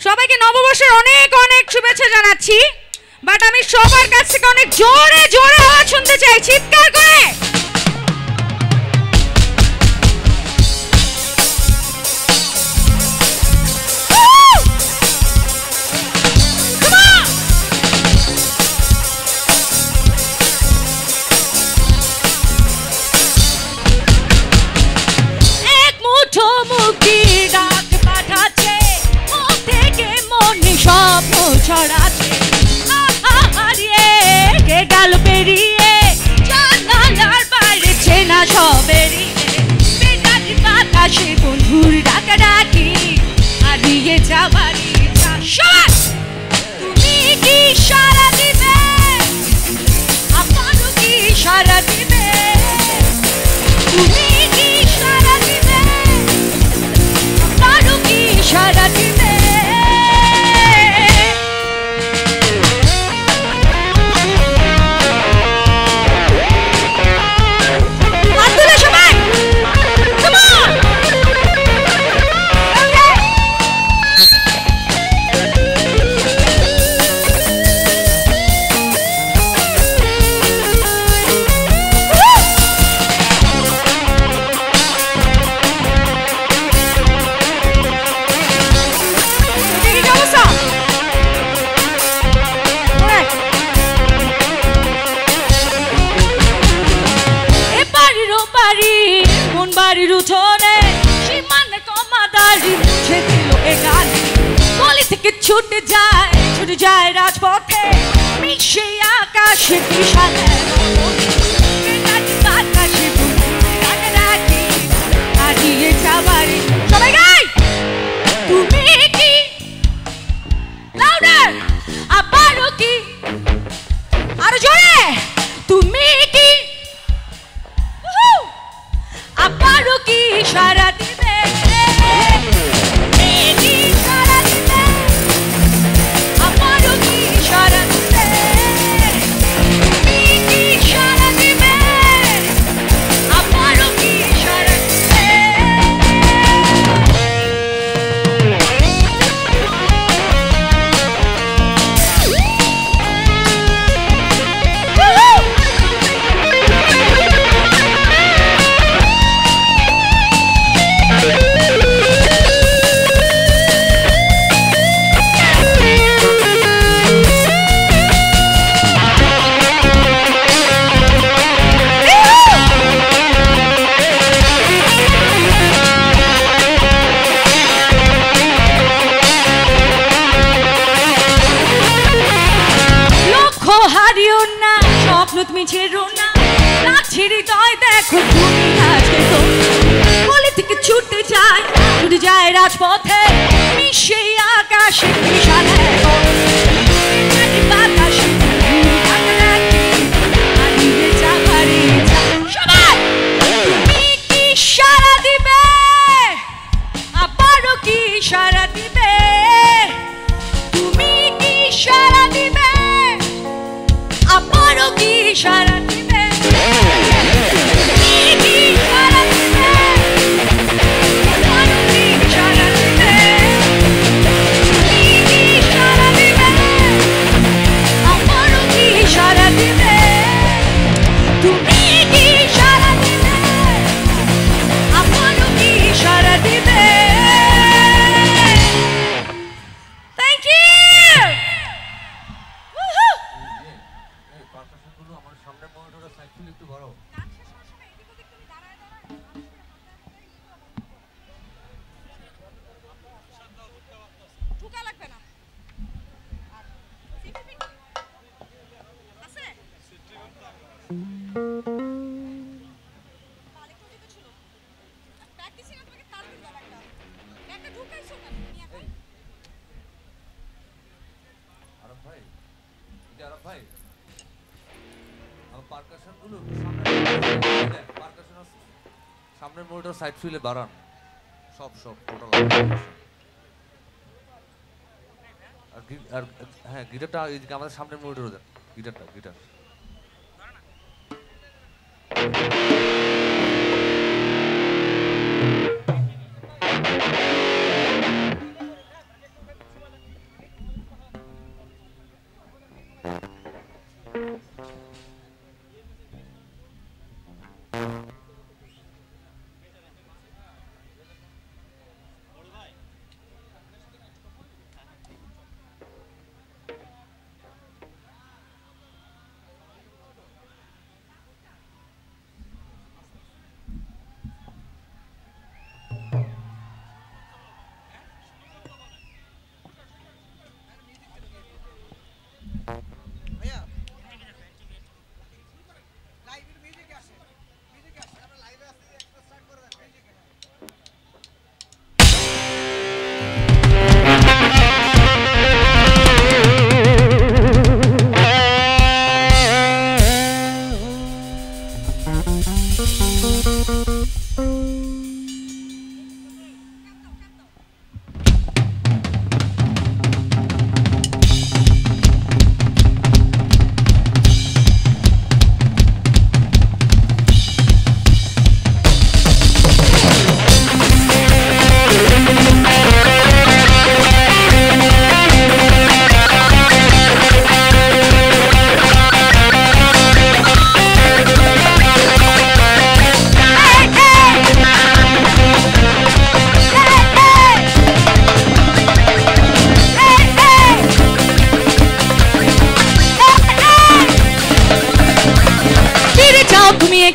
সবাইকে নববর্ষের অনেক অনেক শুভেচ্ছা জানাচ্ছি। বাট আমি সবার কাছ থেকে অনেক জোরে জোরে আওয়াজ শুনতে চাই, চিৎকার করে। এক মুঠো মুক্তির ডাক পাঠাচ্ছে, মুখ থেকে মনে স্বপ্ন ছড়াচ্ছে। হারিয়ে কে গেল পেরিয়ে, জানালার বাইরে চেনা সবেরই। বেকারি বাতাসে বন্ধুর ডাকা ডাকি, হারিয়ে যাবার ইচ্ছা। সবাই তুমি কি সারা দিবে, আমারও কি সারা দিবে? তুমি কি সারা দিবে, আমারও কি সারা দিবে? বাড়ির উঠোনে সীমানে কমাদারি মুছে দিল এ গান। গলি থেকে ছুটে যায় রাজপথে, মিশে আকাশে বিশাল বাতাসে রাখি, হারিয়ে যাবার। সবাই গাই, তুমি কি লাউডার, আবারও কি, আরো জোরে, তুমি কি আবারও কি সারা দিবে? কি সারা দিবে, আবারও কি সারা দিবে? হারিও না স্বপ্ন তুমি ছেড়ো না রাখছি হৃদয় দেখো তুমি আজকে তো বলে থেকে ছুটে যায় রাজপথে মিশে আকাশে সাদা বাতাসে সবাই তুমি কি সারা দিবে আবারও কি সারা দিবে তুমি কি সারা দিবে আবারও কি সারা দিবে তুমি কি সারা দিবে আবারও কি সারা দিবে তুমি কি সারা দিবে আবারও কি সারা দিবে তুমি কি সারা দিবে আবারও কি সারা দিবে Thank you! সামনের মোটর সাইড ফিলে বাড়ান সব টোটাল আর হ্যাঁ গিটারটা এইদিকে আমাদের সামনের মোটর দেন গিটার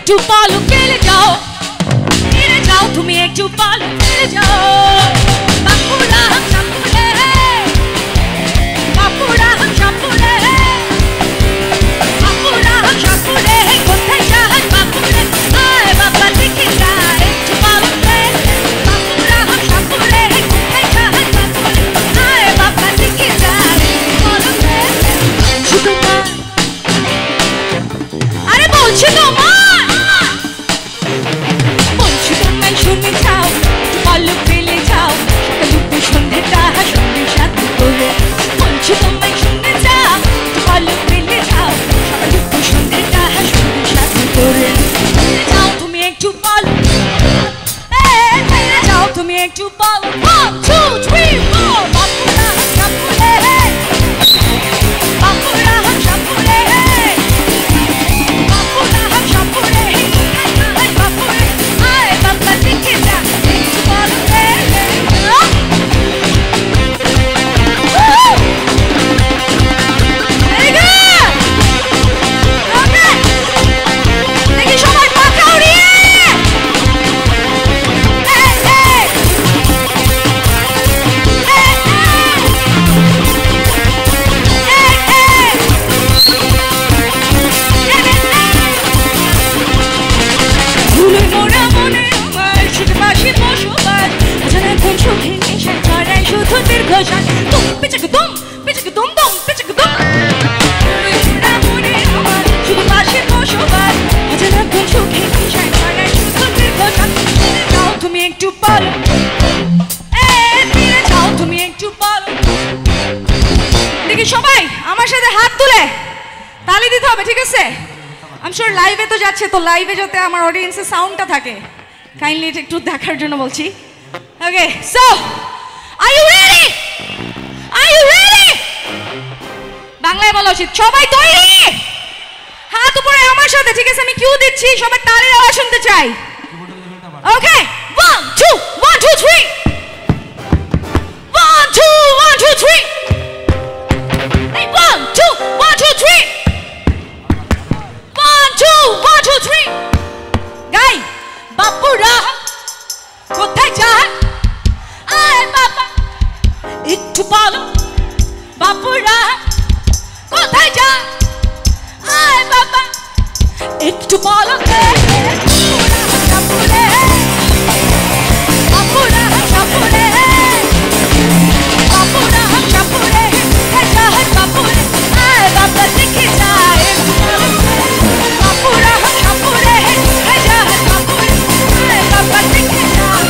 একটু বলো ফেলে যাও ফিরে যাও তুমি একটু বলো ফেলে যাও বাপুরা হাম শামপুরে বাপুরা হাম শামপুরে বাপুরা হাম শামপুরে কোথায় যাস বাপুরে আয় বাবা দেখে যা একটু বলো বাপুরা হাম শামপুরে কোথায় যাস বাপুরে আয় বাবা দেখে যা বলো শুধু আরে বলছি তো মা শুনে যাও বলো ফেলে যাও সবাই আমার সাথে হাত তুলে তালি দিতে হবে, ঠিক আছে? আই এম শিওর লাইভে তো যাচ্ছে, তো লাইভে যাতে আমার অডিয়েন্সের সাউন্ডটা থাকে, কাইন্ডলি এটা একটু দেখার জন্য বলছি। Okay, so are you ready? Are you ready? বাংলায় বলা উচিত, সবাই তৈরি? হাত উপরে আমার সাথে, ঠিক আছে? আমি কিউ দিচ্ছি, সবাই তালির আওয়াজ শুনতে চাই। ওকে, 1 2 1 2 3 1 2 1 2 3 1 2 1 2 3 1 2 1 2 3 গাই বাপুরা কোথায় যায়? আয় বাবা একটু বলো, বাপুরা কোথায় যায়? আয় বাবা একটু বলো, বাপুরা বাপুরা বাপুরা বাপুরা বাপুরা যায় বাপুরা, আয় বাবা দেখে যায় বাপুরা বাপুরা যায় বাপুরা, আয় বাবা দেখে যায়।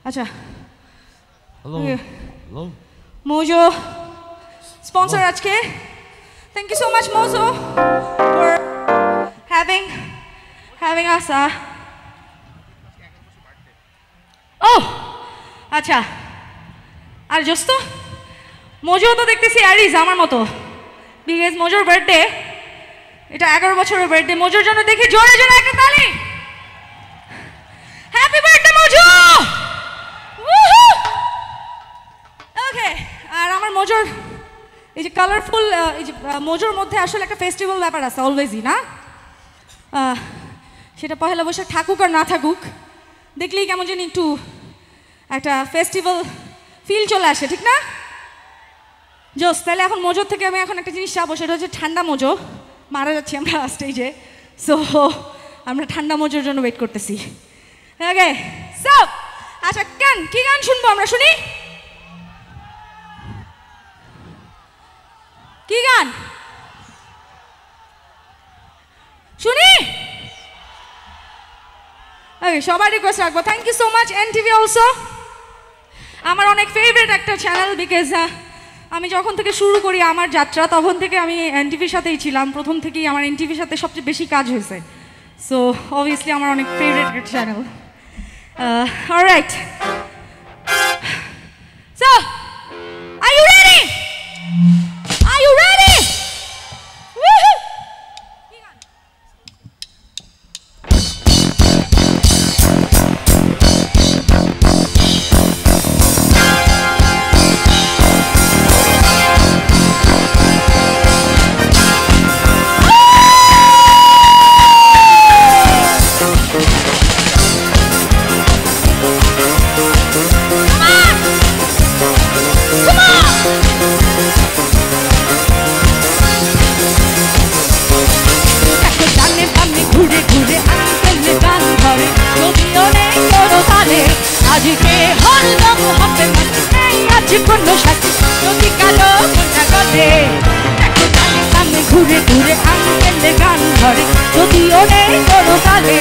আচ্ছা, মোজো স্পন্সর আজকে, thank you so much Mojo for having us. ও আচ্ছা, আর জোস্ত মোজো তো দেখতেছি অ্যারিজ আমার মতো, বিকজ মোজোর বার্থডে, এটা 11 বছরের বার্থডে। মোজোর জন্য দেখি জোরে জোরে একটা তালি। Happy birthday Mojo. ওকে, আর আমার মোজোর এই যে কালারফুল, এই যে মোজোর মধ্যে আসলে একটা ফেস্টিভ্যাল ব্যাপার আছে অলওয়েজই, না? সেটা পহেলা বৈশাখ থাকুক আর না থাকুক, দেখলেই কেমন জানি একটু একটা ফেস্টিভ্যাল ফিল চলে আসে, ঠিক না? জোস, তাহলে এখন মোজোর থেকে আমি এখন একটা জিনিস চাবো, সেটা হচ্ছে ঠান্ডা মোজো। মারা যাচ্ছি আমরা স্টেজে, সো আমরা ঠান্ডা মোজোর জন্য ওয়েট করতেছি। ওকে, সো আচ্ছা, কি গান শুনবো আমরা? শুনি কি গান শুনি? ওকে, সবার রিকোয়েস্ট রাখবো। Thank you so much NTV also, আমার অনেক ফেভারিট একটা চ্যানেল, বিকজ আমি যখন থেকে শুরু করি আমার যাত্রা, তখন থেকে আমি এনটিভির সাথেই ছিলাম, প্রথম থেকেই আমার এনটিভির সাথে সবচেয়ে বেশি কাজ হয়েছে, সো অবভিয়াসলি আমার অনেক ফেভারিট একটা channel. Alright, so are you ready? Are you ready? আজকে হরদম হবে নেই আছে কোনো সাথে যদি কালো মনটা গলে দেখো তালে সামনে ঘুরে ঘুরে আঙ্কেলে গান ধরে যদিও নেই কোনো তালে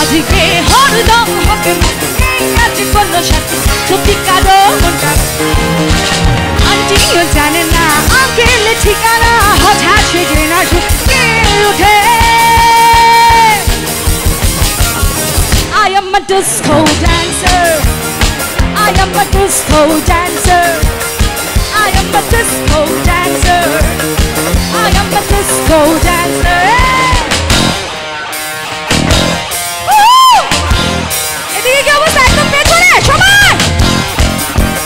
আজকে হরদম হবে নেই আছে কোনো সাথে যদি কালো মনটা আন্টিও জানে না আঙ্কেলে ঠিকানা হঠাৎ সেজে না শুকে উঠে I am a disco dancer. I am a disco dancer. I am a disco dancer. I am a disco dancer. Woo! এদিকে কি অবস্থা একদম পেছনে সবাই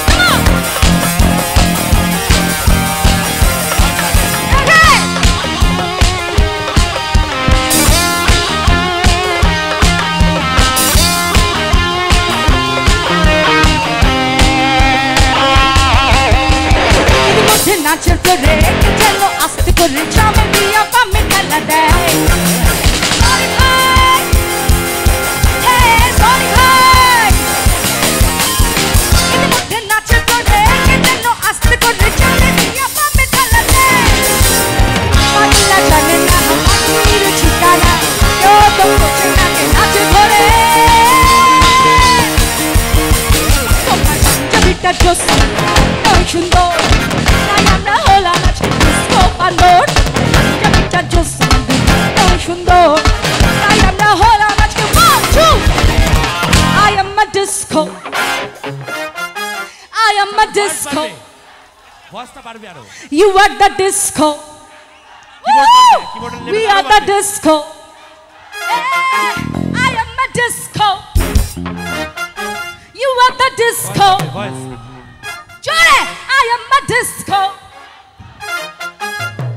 Come on. Okay. নাচের করে চলো আস্তে করে চামে দিয়া পামে খেলা দেয় সরি ভাই হে সরি ভাই ইতিমধ্যে নাচের করে চলো আস্তে করে চামে দিয়া পামে খেলা দেয় পাগলা জানে না আমাদের ঠিকানা কেউ তো বোঝে না কে নাচে ধরে তোমার ছবিটা জোস নয় সুন্দর আমরা হলাম আজকে ডিস্কো পান্ডর জমিটা জোস নয় সুন্দর তাই আমরা হলাম আজকে মাচু I am a disco I am a disco ভয়েসটা পারবে আরো You are the disco We are the disco I am a disco You are the disco Johnny, I am a disco.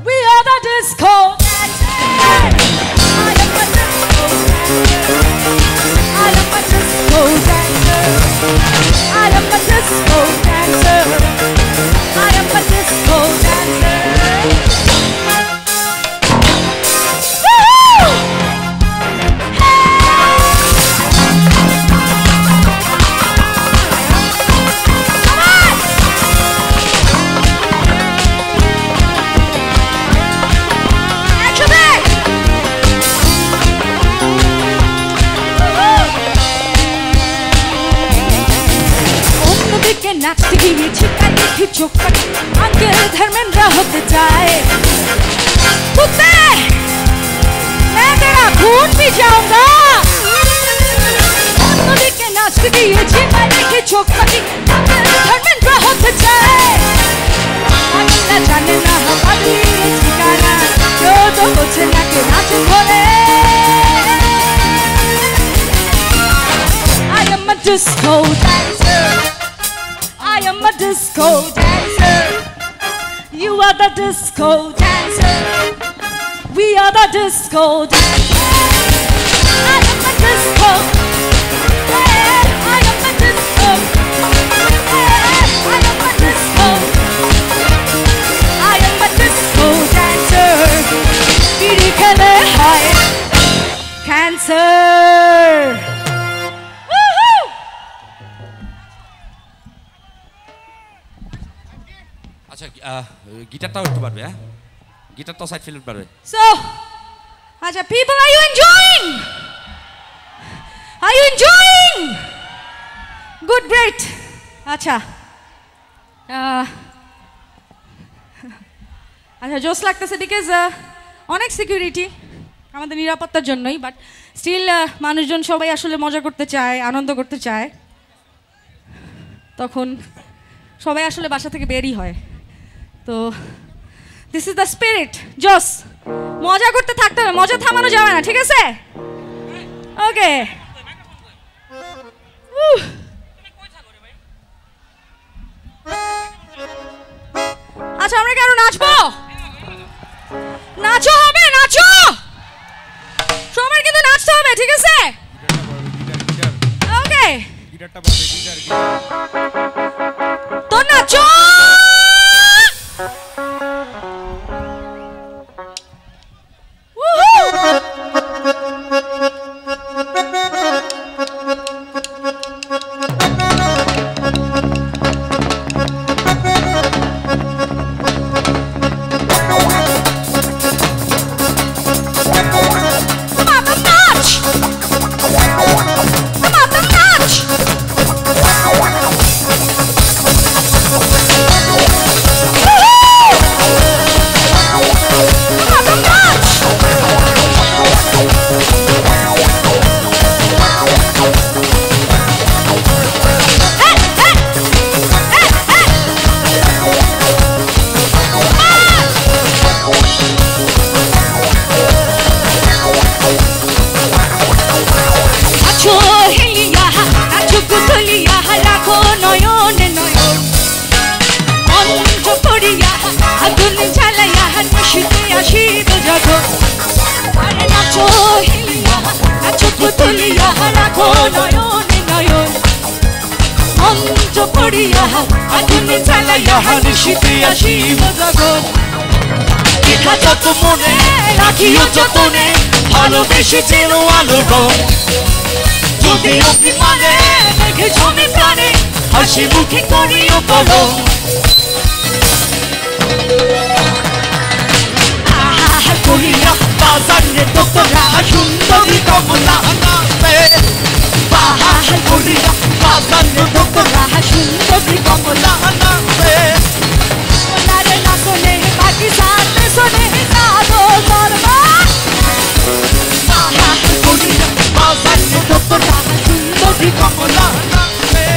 We are the disco. I am a disco. I am a disco dancer. I am a disco dancer. I am a disco dancer. Woo! नाचते गए छिका देखी चौपट आंखें धर्मेंद्र होते जाए कुत्ते मैं तेरा खून पी जाऊंगा नदी के नाचते गए छिका देखी चौपट आंखें धर्मेंद्र होते जाए अगला जाने ना हमारी ठिकाना जो तो मुझे ना के नाच खोले I am a disco dancer I am a disco dancer. You are the disco dancer. We are the disco dancer. I am a disco. I am a disco. I am a disco. I am a disco dancer. Piri khele hai cancer. আচ্ছা গিটারটাও একটু পারবে হ্যাঁ গিটারটাও side feel পারবে So, acha people, are you enjoying? Are you enjoying? Good, great. Acha. আচ্ছা জোস লাগতেছে because অনেক security আমাদের নিরাপত্তার জন্যই বাট স্টিল মানুষজন সবাই আসলে মজা করতে চায় আনন্দ করতে চায় তখন সবাই আসলে বাসা থেকে বেরই হয় তো দিস ইজ দ্য স্পিরিট জোস মজা করতে থাকতে হবে মজা থামানো যাবে না ঠিক আছে ওকে আচ্ছা আমরা কি আরো নাচবো নাচো হবে নাচো সবার কিন্তু নাচতে হবে ঠিক আছে ওকে গিটারটা পাবে গিটার তো নাচো দেখো নয়নে নয়ন মন্ত্র পড়িয়া আগুন জ্বালাইয়া নিশীথে আসিব জগৎ দেখা যত মনে রাখিও যতনে ভালোবেসে যেন আলোর রং যদি অভিমানে মেঘে জমে প্রাণে হাসি মুখে করিও বলো আহা করিয়া বাজারে তোরা সুন্দরী কমলা নামে বাহার করিয়া বাজারে তোরা সুন্দরী কমলা নামে নারে না শোনে বাকি সাথে শোনে কাদো দরবা বাহার করিয়া বাজারে তোরা সুন্দরী কমলা নামে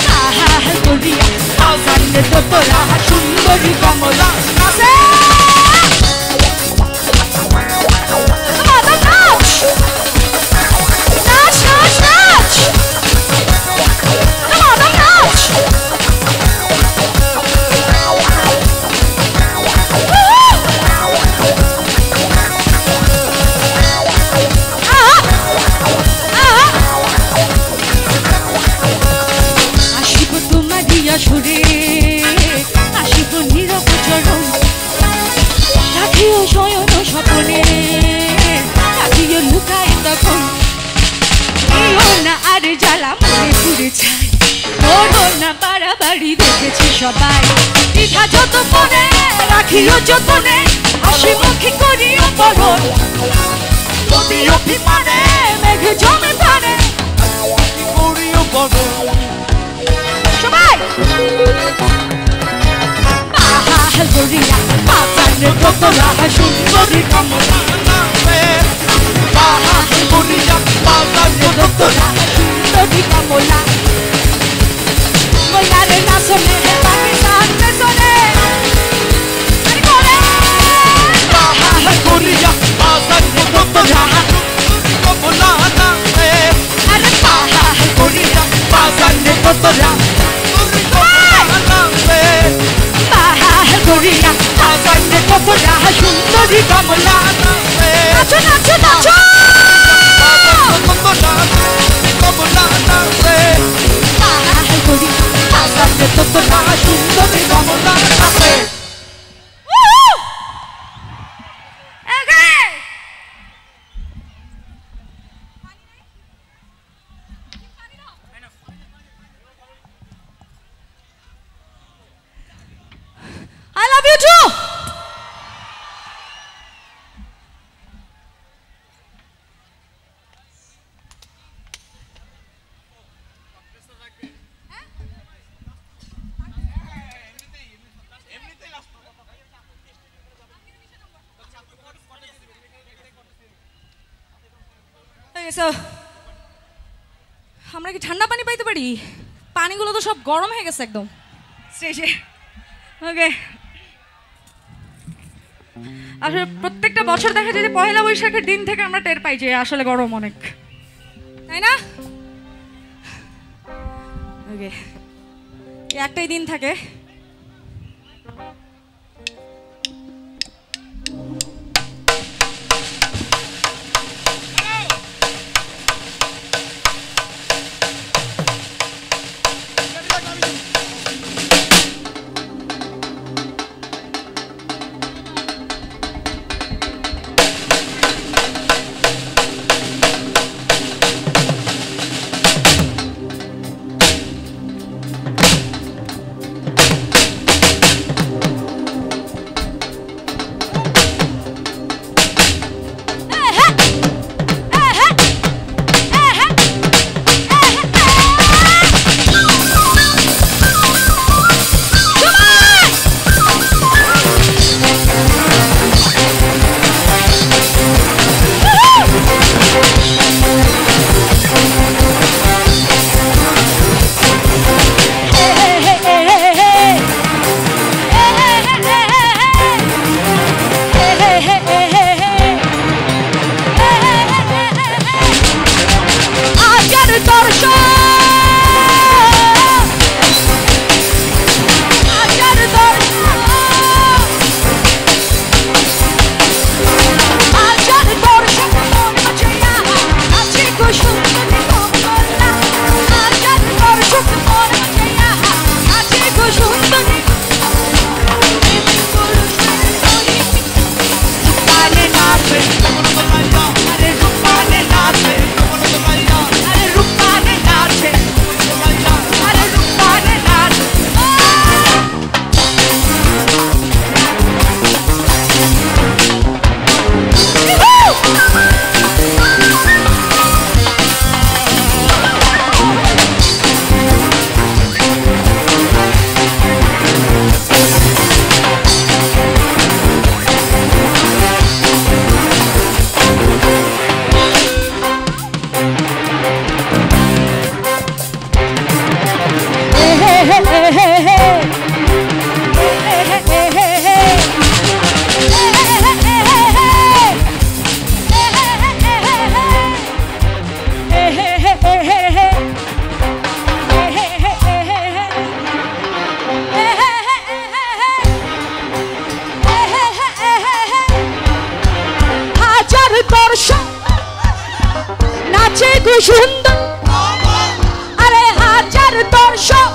বাহার করিয়া বাজারে তোরা সুন্দরী কমলা নামে সুরে আসিব নীরব চরণ রাখিও শয়ন স্বপনে রাখিও লুকাই তখন দিও না আর জ্বালা মনে পুড়ে ছাই করো না বাড়াবাড়ি দেখেছি সবাই দ্বিধা যত মনে রাখিও যতনে হাসি মুখে করিও বরণ যদি অভিমানে মেঘে জমে প্রাণে করিও বরণ সবাই বাহার করিয়া বাজারে তোরা সুন্দরী কমলা নামে বাহার করিয়া বাজারে তোরা সুন্দরী কমলা মলারে না শোনে বাকি সাথে শোনে বাহার করিয়া বাজারে তোরা সুন্দরী কমলা নামে আরে বাহার করিয়া বাজারে তোরা করিয়া আজানে তোরা সুন্দরী কমলা নাচো নাচো নাচো কমলা নাচে করিয়া আজানে তোরা সুন্দরী কমলা নাচে I love you too. Okay, so আমরা কি ঠান্ডা পানি পাইতে পারি? পানিগুলো তো সব গরম হয়ে গেছে একদম স্টেজে। ওকে, আসলে প্রত্যেকটা বছর দেখা যায় যে পয়লা বৈশাখের দিন থেকে আমরা টের পাই যে আসলে গরম অনেক, তাই না? ওকে, একটাই দিন থাকে হাজার দর্শক নাচে গো সুন্দর, আরে হাজার দর্শক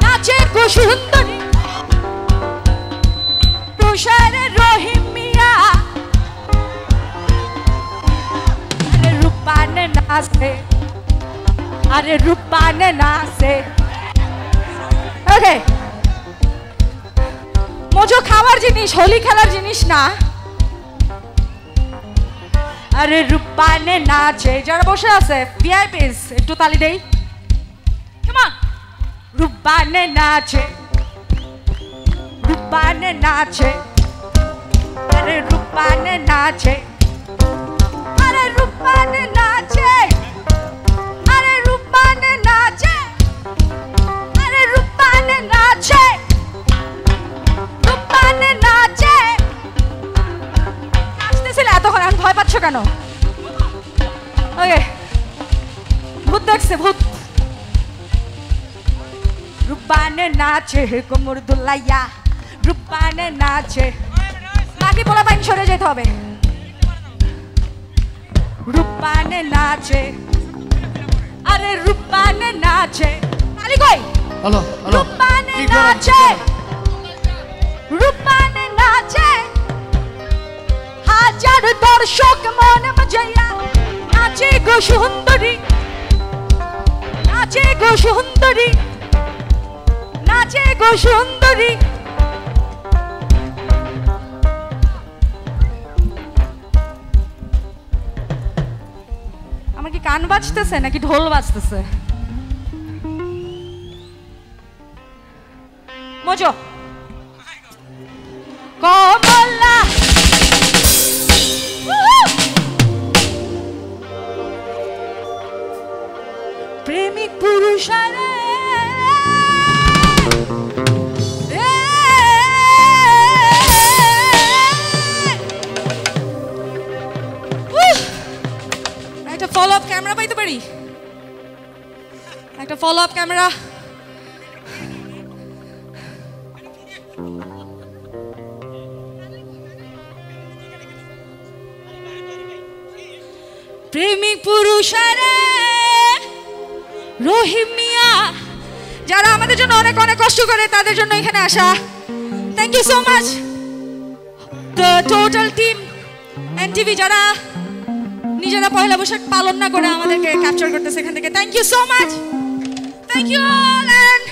নাচে গো সুন্দরী, তুষারে রহিম মিয়া, আরে রূপানে নাচে, আরে রূপানে নাচে। ওকে, মজো খাওয়ার জিনিস, হোলি খেলার জিনিস না। আরে রূপানে নাচে, যারা বসে আছে ভিআইপিস একটু তালি দেই। কাম অন, রূপানে নাচে, রূপানে নাচে, আরে রূপানে নাচে, আরে রূপানে নাচে, আরে রূপানে নাচে, আরে রূপানে নাচে, রূপানে নাচে। নাচতেছিলে এতক্ষণ, আমি ভয় পাচ্ছ কেন? ওকে, ভূত দেখছে, ভূত। রূপানে নাচে কোমর দুলাইয়া, রূপানে নাচে। বাকি পোলা পাইন সরে যেতে হবে। রূপানে নাচে, আরে রূপানে নাচে। তালি কই? হ্যালো হ্যালো, রূপানে নাচে, রূপানে নাচে, হাজার দর্শক মন মজাইয়া নাচে গো সুন্দরী, নাচে গো সুন্দরী, নাচে গো সুন্দরী। আমার কি কান বাজতেছে নাকি ঢোল বাজতেছে? মজো কমলা প্রেমিক পুরুষ একটা ফলো আপ ক্যামেরা পাইতে পারি? একটা ফলো আপ ক্যামেরা। প্রেমিক পুরুষারে রহিম মিয়া, যারা আমাদের জন্য অনেক অনেক কষ্ট করে, তাদের জন্য এখানে আসা। Thank you so much the total team NTV, যারা নিজেরা পয়লা বৈশাখ পালন না করে আমাদেরকে ক্যাপচার করতেছে এখান থেকে। Thank you so much, thank you all. And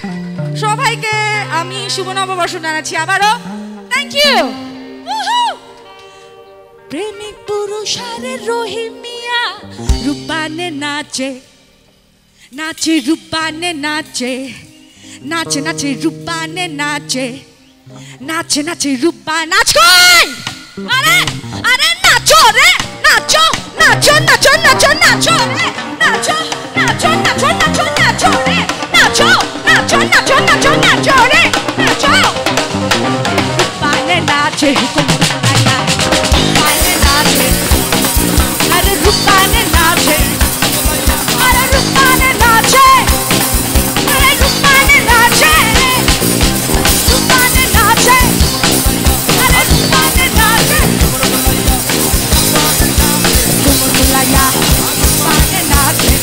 সবাইকে আমি শুভ নববর্ষ জানাচ্ছি আবারও। Thank you. প্রেমিক পুরুষারে রহিম মিয়া, রূপানে নাচে, নাচে রূপানে নাচে, নাচে নাচে রূপানে নাচে, নাচে নাচে রূপা। নাচ কই? আরে আরে নাচো রে, নাচো নাচো নাচো নাচো নাচো রে, নাচো নাচো নাচো নাচো নাচো রে, নাচো নাচো নাচো নাচো নাচো রে, নাচো। রূপানে নাচে রূপানে নাচে, আরে রূপানে নাচে, আরে রূপানে নাচে, আরে রূপানে নাচে, রূপানে নাচে, আরে রূপানে নাচে, কোমর দুলাইয়া রূপানে নাচে।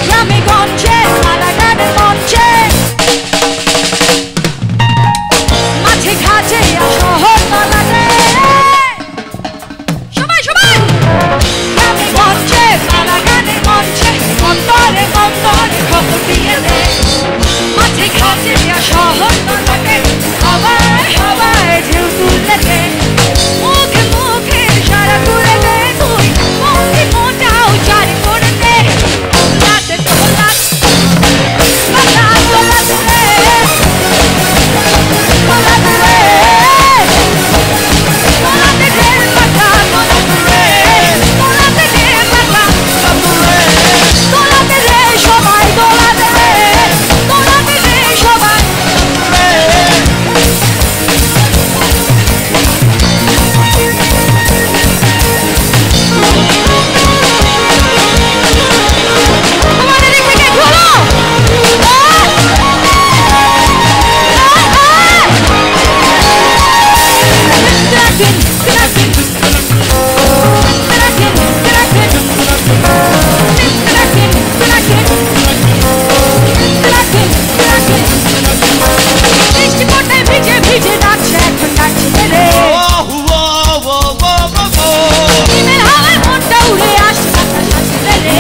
গ্রামে গঞ্জে মালাগানের মঞ্চে মাঝে ঘাটে শহর তলাতে সবাই সবাই গ্রামে গঞ্জে মালাগানের মঞ্চে অন্তরে অন্তরে খবর দিয়ে দে মাঝে ঘাটে শহর তলাতে হাওয়ায় হাওয়ায় ঢেউ তুলে দে মুখে মুখে ইশারা করে দে তুই মুখে মোটাও জারি করে দে রাতে তোলাত পাতা তোলাত রে তোলাত রে তোলাত রে পাতা তোলাত রে তোলাত রে পাতা তোলাত রে সবাই তোলাত রে তোলাত রে সবাই তোমাদের দিক থেকে ঘোরো বৃষ্টি পড়তে ভিজে ভিজে ডাকছে এখন ডাকছে রে হিমেল হাওয়ায় মনটা উড়ে আসছে বাতাস আসছে রে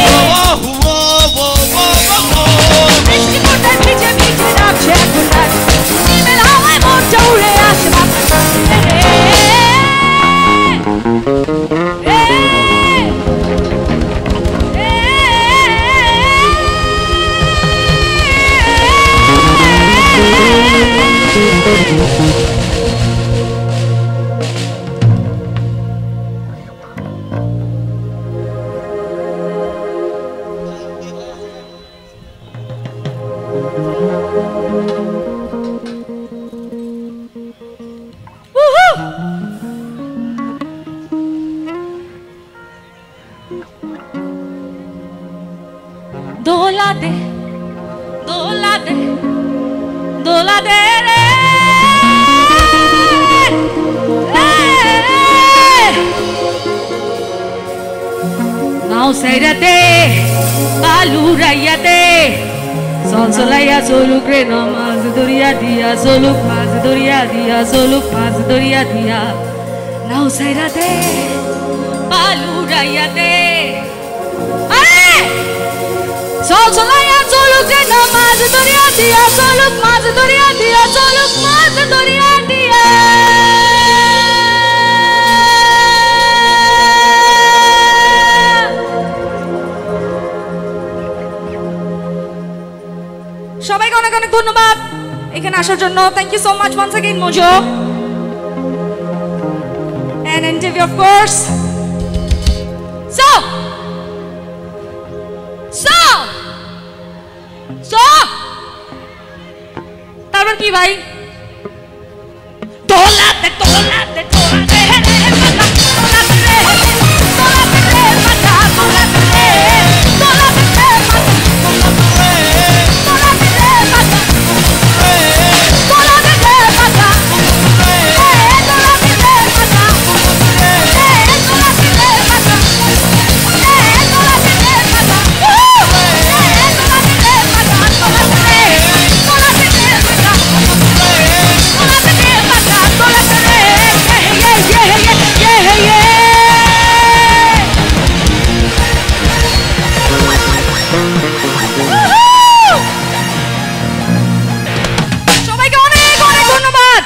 বৃষ্টি পড়তে ভিজে ভিজে ডাকছে এখন ডাকছে হিমেল হাওয়ায় মনটা উড়ে আসছে বাতাস আসছে দোলা দে দোলা দে দোলা দে রে নাও সাইরাতে আলু রাইয়াতে সলসলাইয়া চলুক রে নমাজ দরিয়া দিয়া চলুক মাছ দরিয়া দিয়া চলুক মাছ দরিয়া দিয়া নাও সাইরাতে আলু রাইয়াতে সলসলাইয়া চলুক রে নমাজ দরিয়া দিয়া চলুক মাছ দরিয়া দিয়া চলুক মাছ দরিয়া দিয়া সবাইকে অনেক অনেক ধন্যবাদ এখানে আসার জন্য thank you so much once again Mojo and interview of course so তারপর কি ভাই দোলাতে দোলাতে দোলাতে দোলাতে রে দোলাতে রে মাথা দোলাতে রে দোলাতে রে দোলাতে রে মাথা দোলাতে রে মাথা দোলাতে রে মাথা দোলাতে রে মাথা সবাইকে অনেক অনেক ধন্যবাদ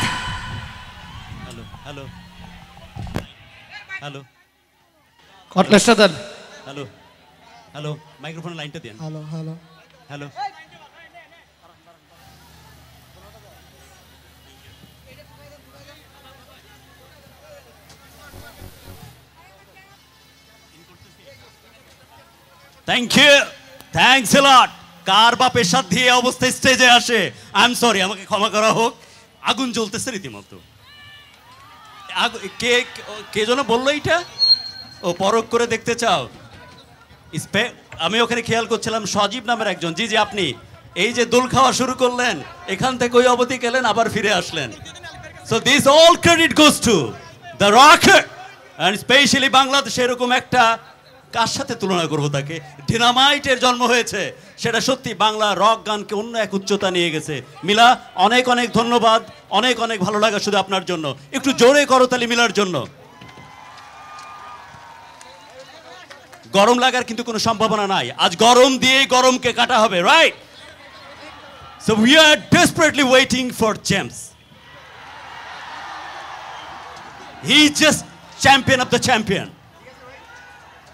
হ্যালো হ্যালো হ্যালো কটলেসটা দেন হ্যালো হ্যালো মাইক্রোফোনের লাইনটা দেন hello hello hello thank you thanks a lot কার বাপের সাথে দিয়ে অবস্থায় স্টেজে আসে আই এম সরি আমাকে ক্ষমা করা হোক আগুন জ্বলতেছে রীতিমতো কে কে যেন বললো এইটা ও পরখ করে দেখতে চাও আমি ওখানে খেয়াল করছিলাম সজীব নামের একজন জি জি আপনি এই যে দোল খাওয়া শুরু করলেন, এখান থেকে ওই অবধি গেলেন, আবার ফিরে আসলেন। So this all credit goes to the rocker, and specially বাংলাদেশে এরকম একটা, কার সাথে তুলনা করবো তাকে, ডিনামাইটের জন্ম হয়েছে, সেটা সত্যি বাংলা রক গানকে অন্য এক উচ্চতা নিয়ে গেছে। মিলা, অনেক অনেক ধন্যবাদ, অনেক অনেক ভালো লাগা শুধু আপনার জন্য। একটু জোরে করতালি মিলার জন্য। গরম লাগার কিন্তু কোনো সম্ভাবনা নাই, আজ গরম দিয়েই গরমকে কাটা হবে, right? So we are desperately waiting for James. He just champion of the champion.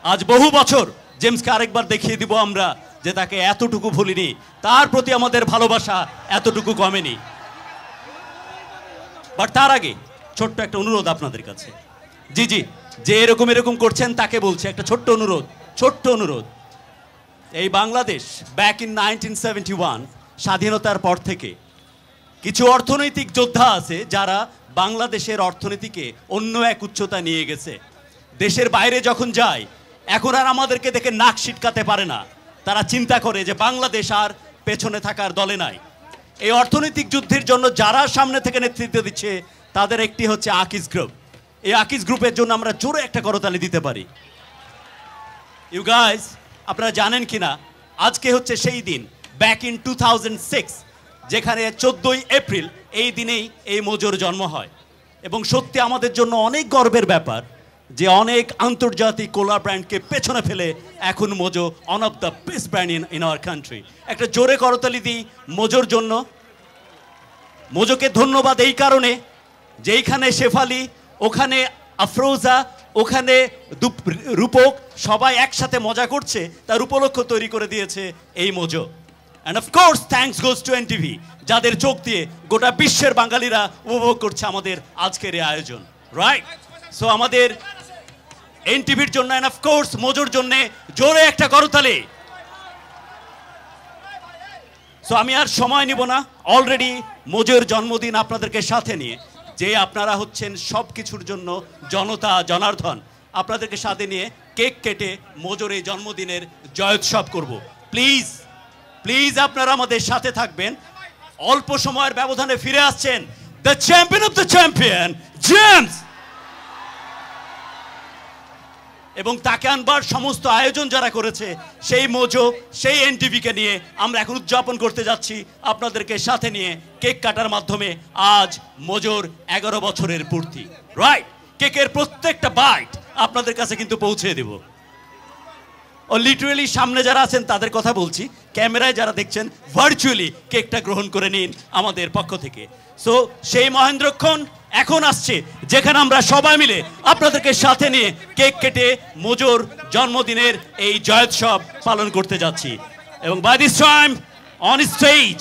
আজ বহু বছর জেমসকে আরেকবার দেখিয়ে দিব আমরা যে তাকে এতটুকু ভুলিনি, তার প্রতি আমাদের ভালোবাসা এতটুকু কমেনি। বাট তার আগে ছোট্ট একটা অনুরোধ আপনাদের কাছে। জি জি, যে এরকম করছেন তাকে বলছে একটা ছোট্ট অনুরোধ। এই বাংলাদেশ ব্যাক ইন 1971 স্বাধীনতার পর থেকে কিছু অর্থনৈতিক যোদ্ধা আছে যারা বাংলাদেশের অর্থনীতিকে অন্য এক উচ্চতা নিয়ে গেছে। দেশের বাইরে যখন যায় এখন আর আমাদেরকে দেখে নাক সিটকাতে পারে না। তারা চিন্তা করে যে বাংলাদেশ আর পেছনে থাকার দলে নাই। এই অর্থনৈতিক যুদ্ধের জন্য যারা সামনে থেকে নেতৃত্ব দিচ্ছে তাদের একটি হচ্ছে আকিজ গ্রুপ। এই আকিজ গ্রুপের জন্য আমরা জোরে একটা করতালি দিতে পারি। ইউ গাইজ, আপনারা জানেন কিনা আজকে হচ্ছে সেই দিন, ব্যাক ইন 2006, যেখানে 14ই এপ্রিল এই দিনেই এই মোজোর জন্ম হয়। এবং সত্যি আমাদের জন্য অনেক গর্বের ব্যাপার যে অনেক আন্তর্জাতিক কোলা ব্র্যান্ডকে পেছনে ফেলে এখন Mojo one of the best brand in our country. একটা জোরে করতালি দিই মোজোর জন্য। মোজোকে ধন্যবাদ এই কারণে যে এইখানে শেফালি, ওখানে আফরোজা, ওখানে রূপক, সবাই একসাথে মজা করছে, তার উপলক্ষ তৈরি করে দিয়েছে এই Mojo. And of course thanks goes to NTV, যাদের চোখ দিয়ে গোটা বিশ্বের বাঙালিরা উপভোগ করছে আমাদের আজকের এই আয়োজন, রাইট? সো আমাদের এনটিভির জন্য অ্যান্ড অফকোর্স মোজোর জন্য জোরে একটা করতালি। সো আমি আর সময় নিব না, অলরেডি মোজোর জন্মদিন আপনাদেরকে সাথে নিয়ে, যে আপনারা হচ্ছেন সব কিছুর জন্য জনতা জনার্দন, আপনাদেরকে সাথে নিয়ে কেক কেটে মোজোর এই জন্মদিনের জয়োৎসব করব। প্লিজ প্লিজ আপনারা আমাদের সাথে থাকবেন। অল্প সময়ের ব্যবধানে ফিরে আসছেন the champion of the champion James, এবং তাকে আনবার সমস্ত আয়োজন যারা করেছে সেই মোজো, সেই এনটিভিকে নিয়ে আমরা এখন উদযাপন করতে যাচ্ছি আপনাদেরকে সাথে নিয়ে কেক কাটার মাধ্যমে। আজ মোজোর 11 বছরের পূর্তি, রাইট? কেকের প্রত্যেকটা বাইট আপনাদের কাছে কিন্তু পৌঁছে দেব। ও লিটারেলি সামনে যারা আছেন তাদের কথা বলছি, ক্যামেরায় যারা দেখছেন ভার্চুয়ালি কেকটা গ্রহণ করে নিন আমাদের পক্ষ থেকে। সো সেই মহেন্দ্রক্ষণ এখন আসছে যেখানে আমরা সবাই মিলে আপনাদেরকে সাথে নিয়ে কেক কেটে মোজোর জন্মদিনের এই জয়োৎসব পালন করতে যাচ্ছি। এবং by this time on stage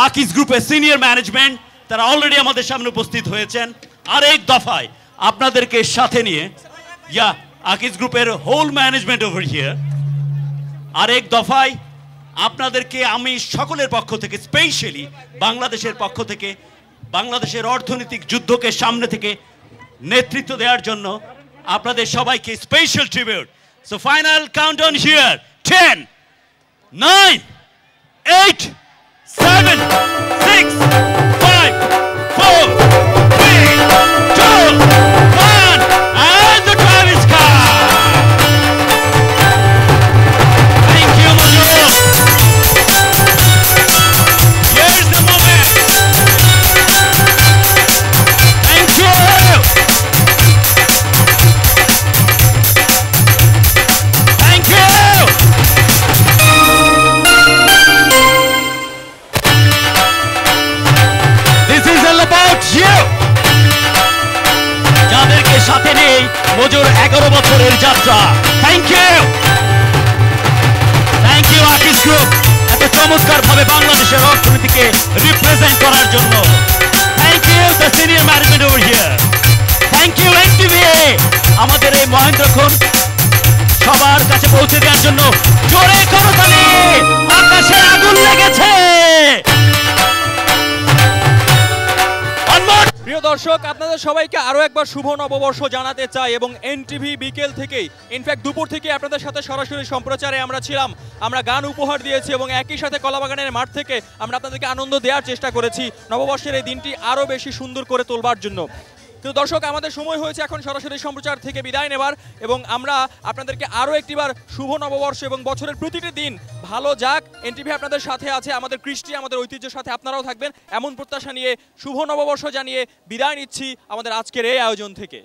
Akij গ্রুপের সিনিয়র ম্যানেজমেন্ট তারা অলরেডি আমাদের সামনে উপস্থিত হয়েছেন। আরেক দফায় আপনাদেরকে সাথে নিয়ে, ইয়া আকিজ গ্রুপের হোল ম্যানেজমেন্ট ওভার হিয়ার, আরেক দফায় আপনাদেরকে আমি সকলের পক্ষ থেকে, স্পেশালি বাংলাদেশের পক্ষ থেকে, বাংলাদেশের অর্থনৈতিক যুদ্ধকে সামনে থেকে নেতৃত্ব দেওয়ার জন্য আপনাদের সবাইকে special tribute. So final countdown here, 10, 9, 8, 7, 6, 5, 4, 3, 2, 1, and the time is come. Thank you, Mojo. Here's the moment. Thank you. Thank you. This is all about you. যাদেরকে সাথে নেই মোজোর 11 বছরের যাত্রা। Thank you, thank you Akij group এত চমৎকার ভাবে বাংলাদেশের অর্থনীতিকে রিপ্রেজেন্ট করার জন্য। Thank you the senior management over here. Thank you NTV আমাদের এই মহেন্দ্রক্ষণ সবার কাছে পৌঁছে দেওয়ার জন্য। জোরে করতালি, আকাশে আগুন লেগেছে। প্রিয় দর্শক আপনাদের সবাইকে আরো একবার শুভ নববর্ষ জানাতে চাই এবং এনটিভি বিকেল থেকেই ইনফ্যাক্ট দুপুর থেকে আপনাদের সাথে সরাসরি সম্প্রচারে আমরা ছিলাম, আমরা গান উপহার দিয়েছি এবং একই সাথে কলাবাগানের মাঠ থেকে আমরা আপনাদেরকে আনন্দ দেওয়ার চেষ্টা করেছি নববর্ষের এই দিনটি আরো বেশি সুন্দর করে তোলবার জন্য। কিন্তু দর্শক আমাদের সময় হয়েছে এখন সরাসরি সম্প্রচার থেকে বিদায় নেবার এবং আমরা আপনাদেরকে আরও একটিবার শুভ নববর্ষ এবং বছরের প্রতিটি দিন ভালো যাক, এনটিভি আপনাদের সাথে আছে, আমাদের কৃষ্টি আমাদের ঐতিহ্যের সাথে আপনারাও থাকবেন এমন প্রত্যাশা নিয়ে শুভ নববর্ষ জানিয়ে বিদায় নিচ্ছি আমাদের আজকের এই আয়োজন থেকে।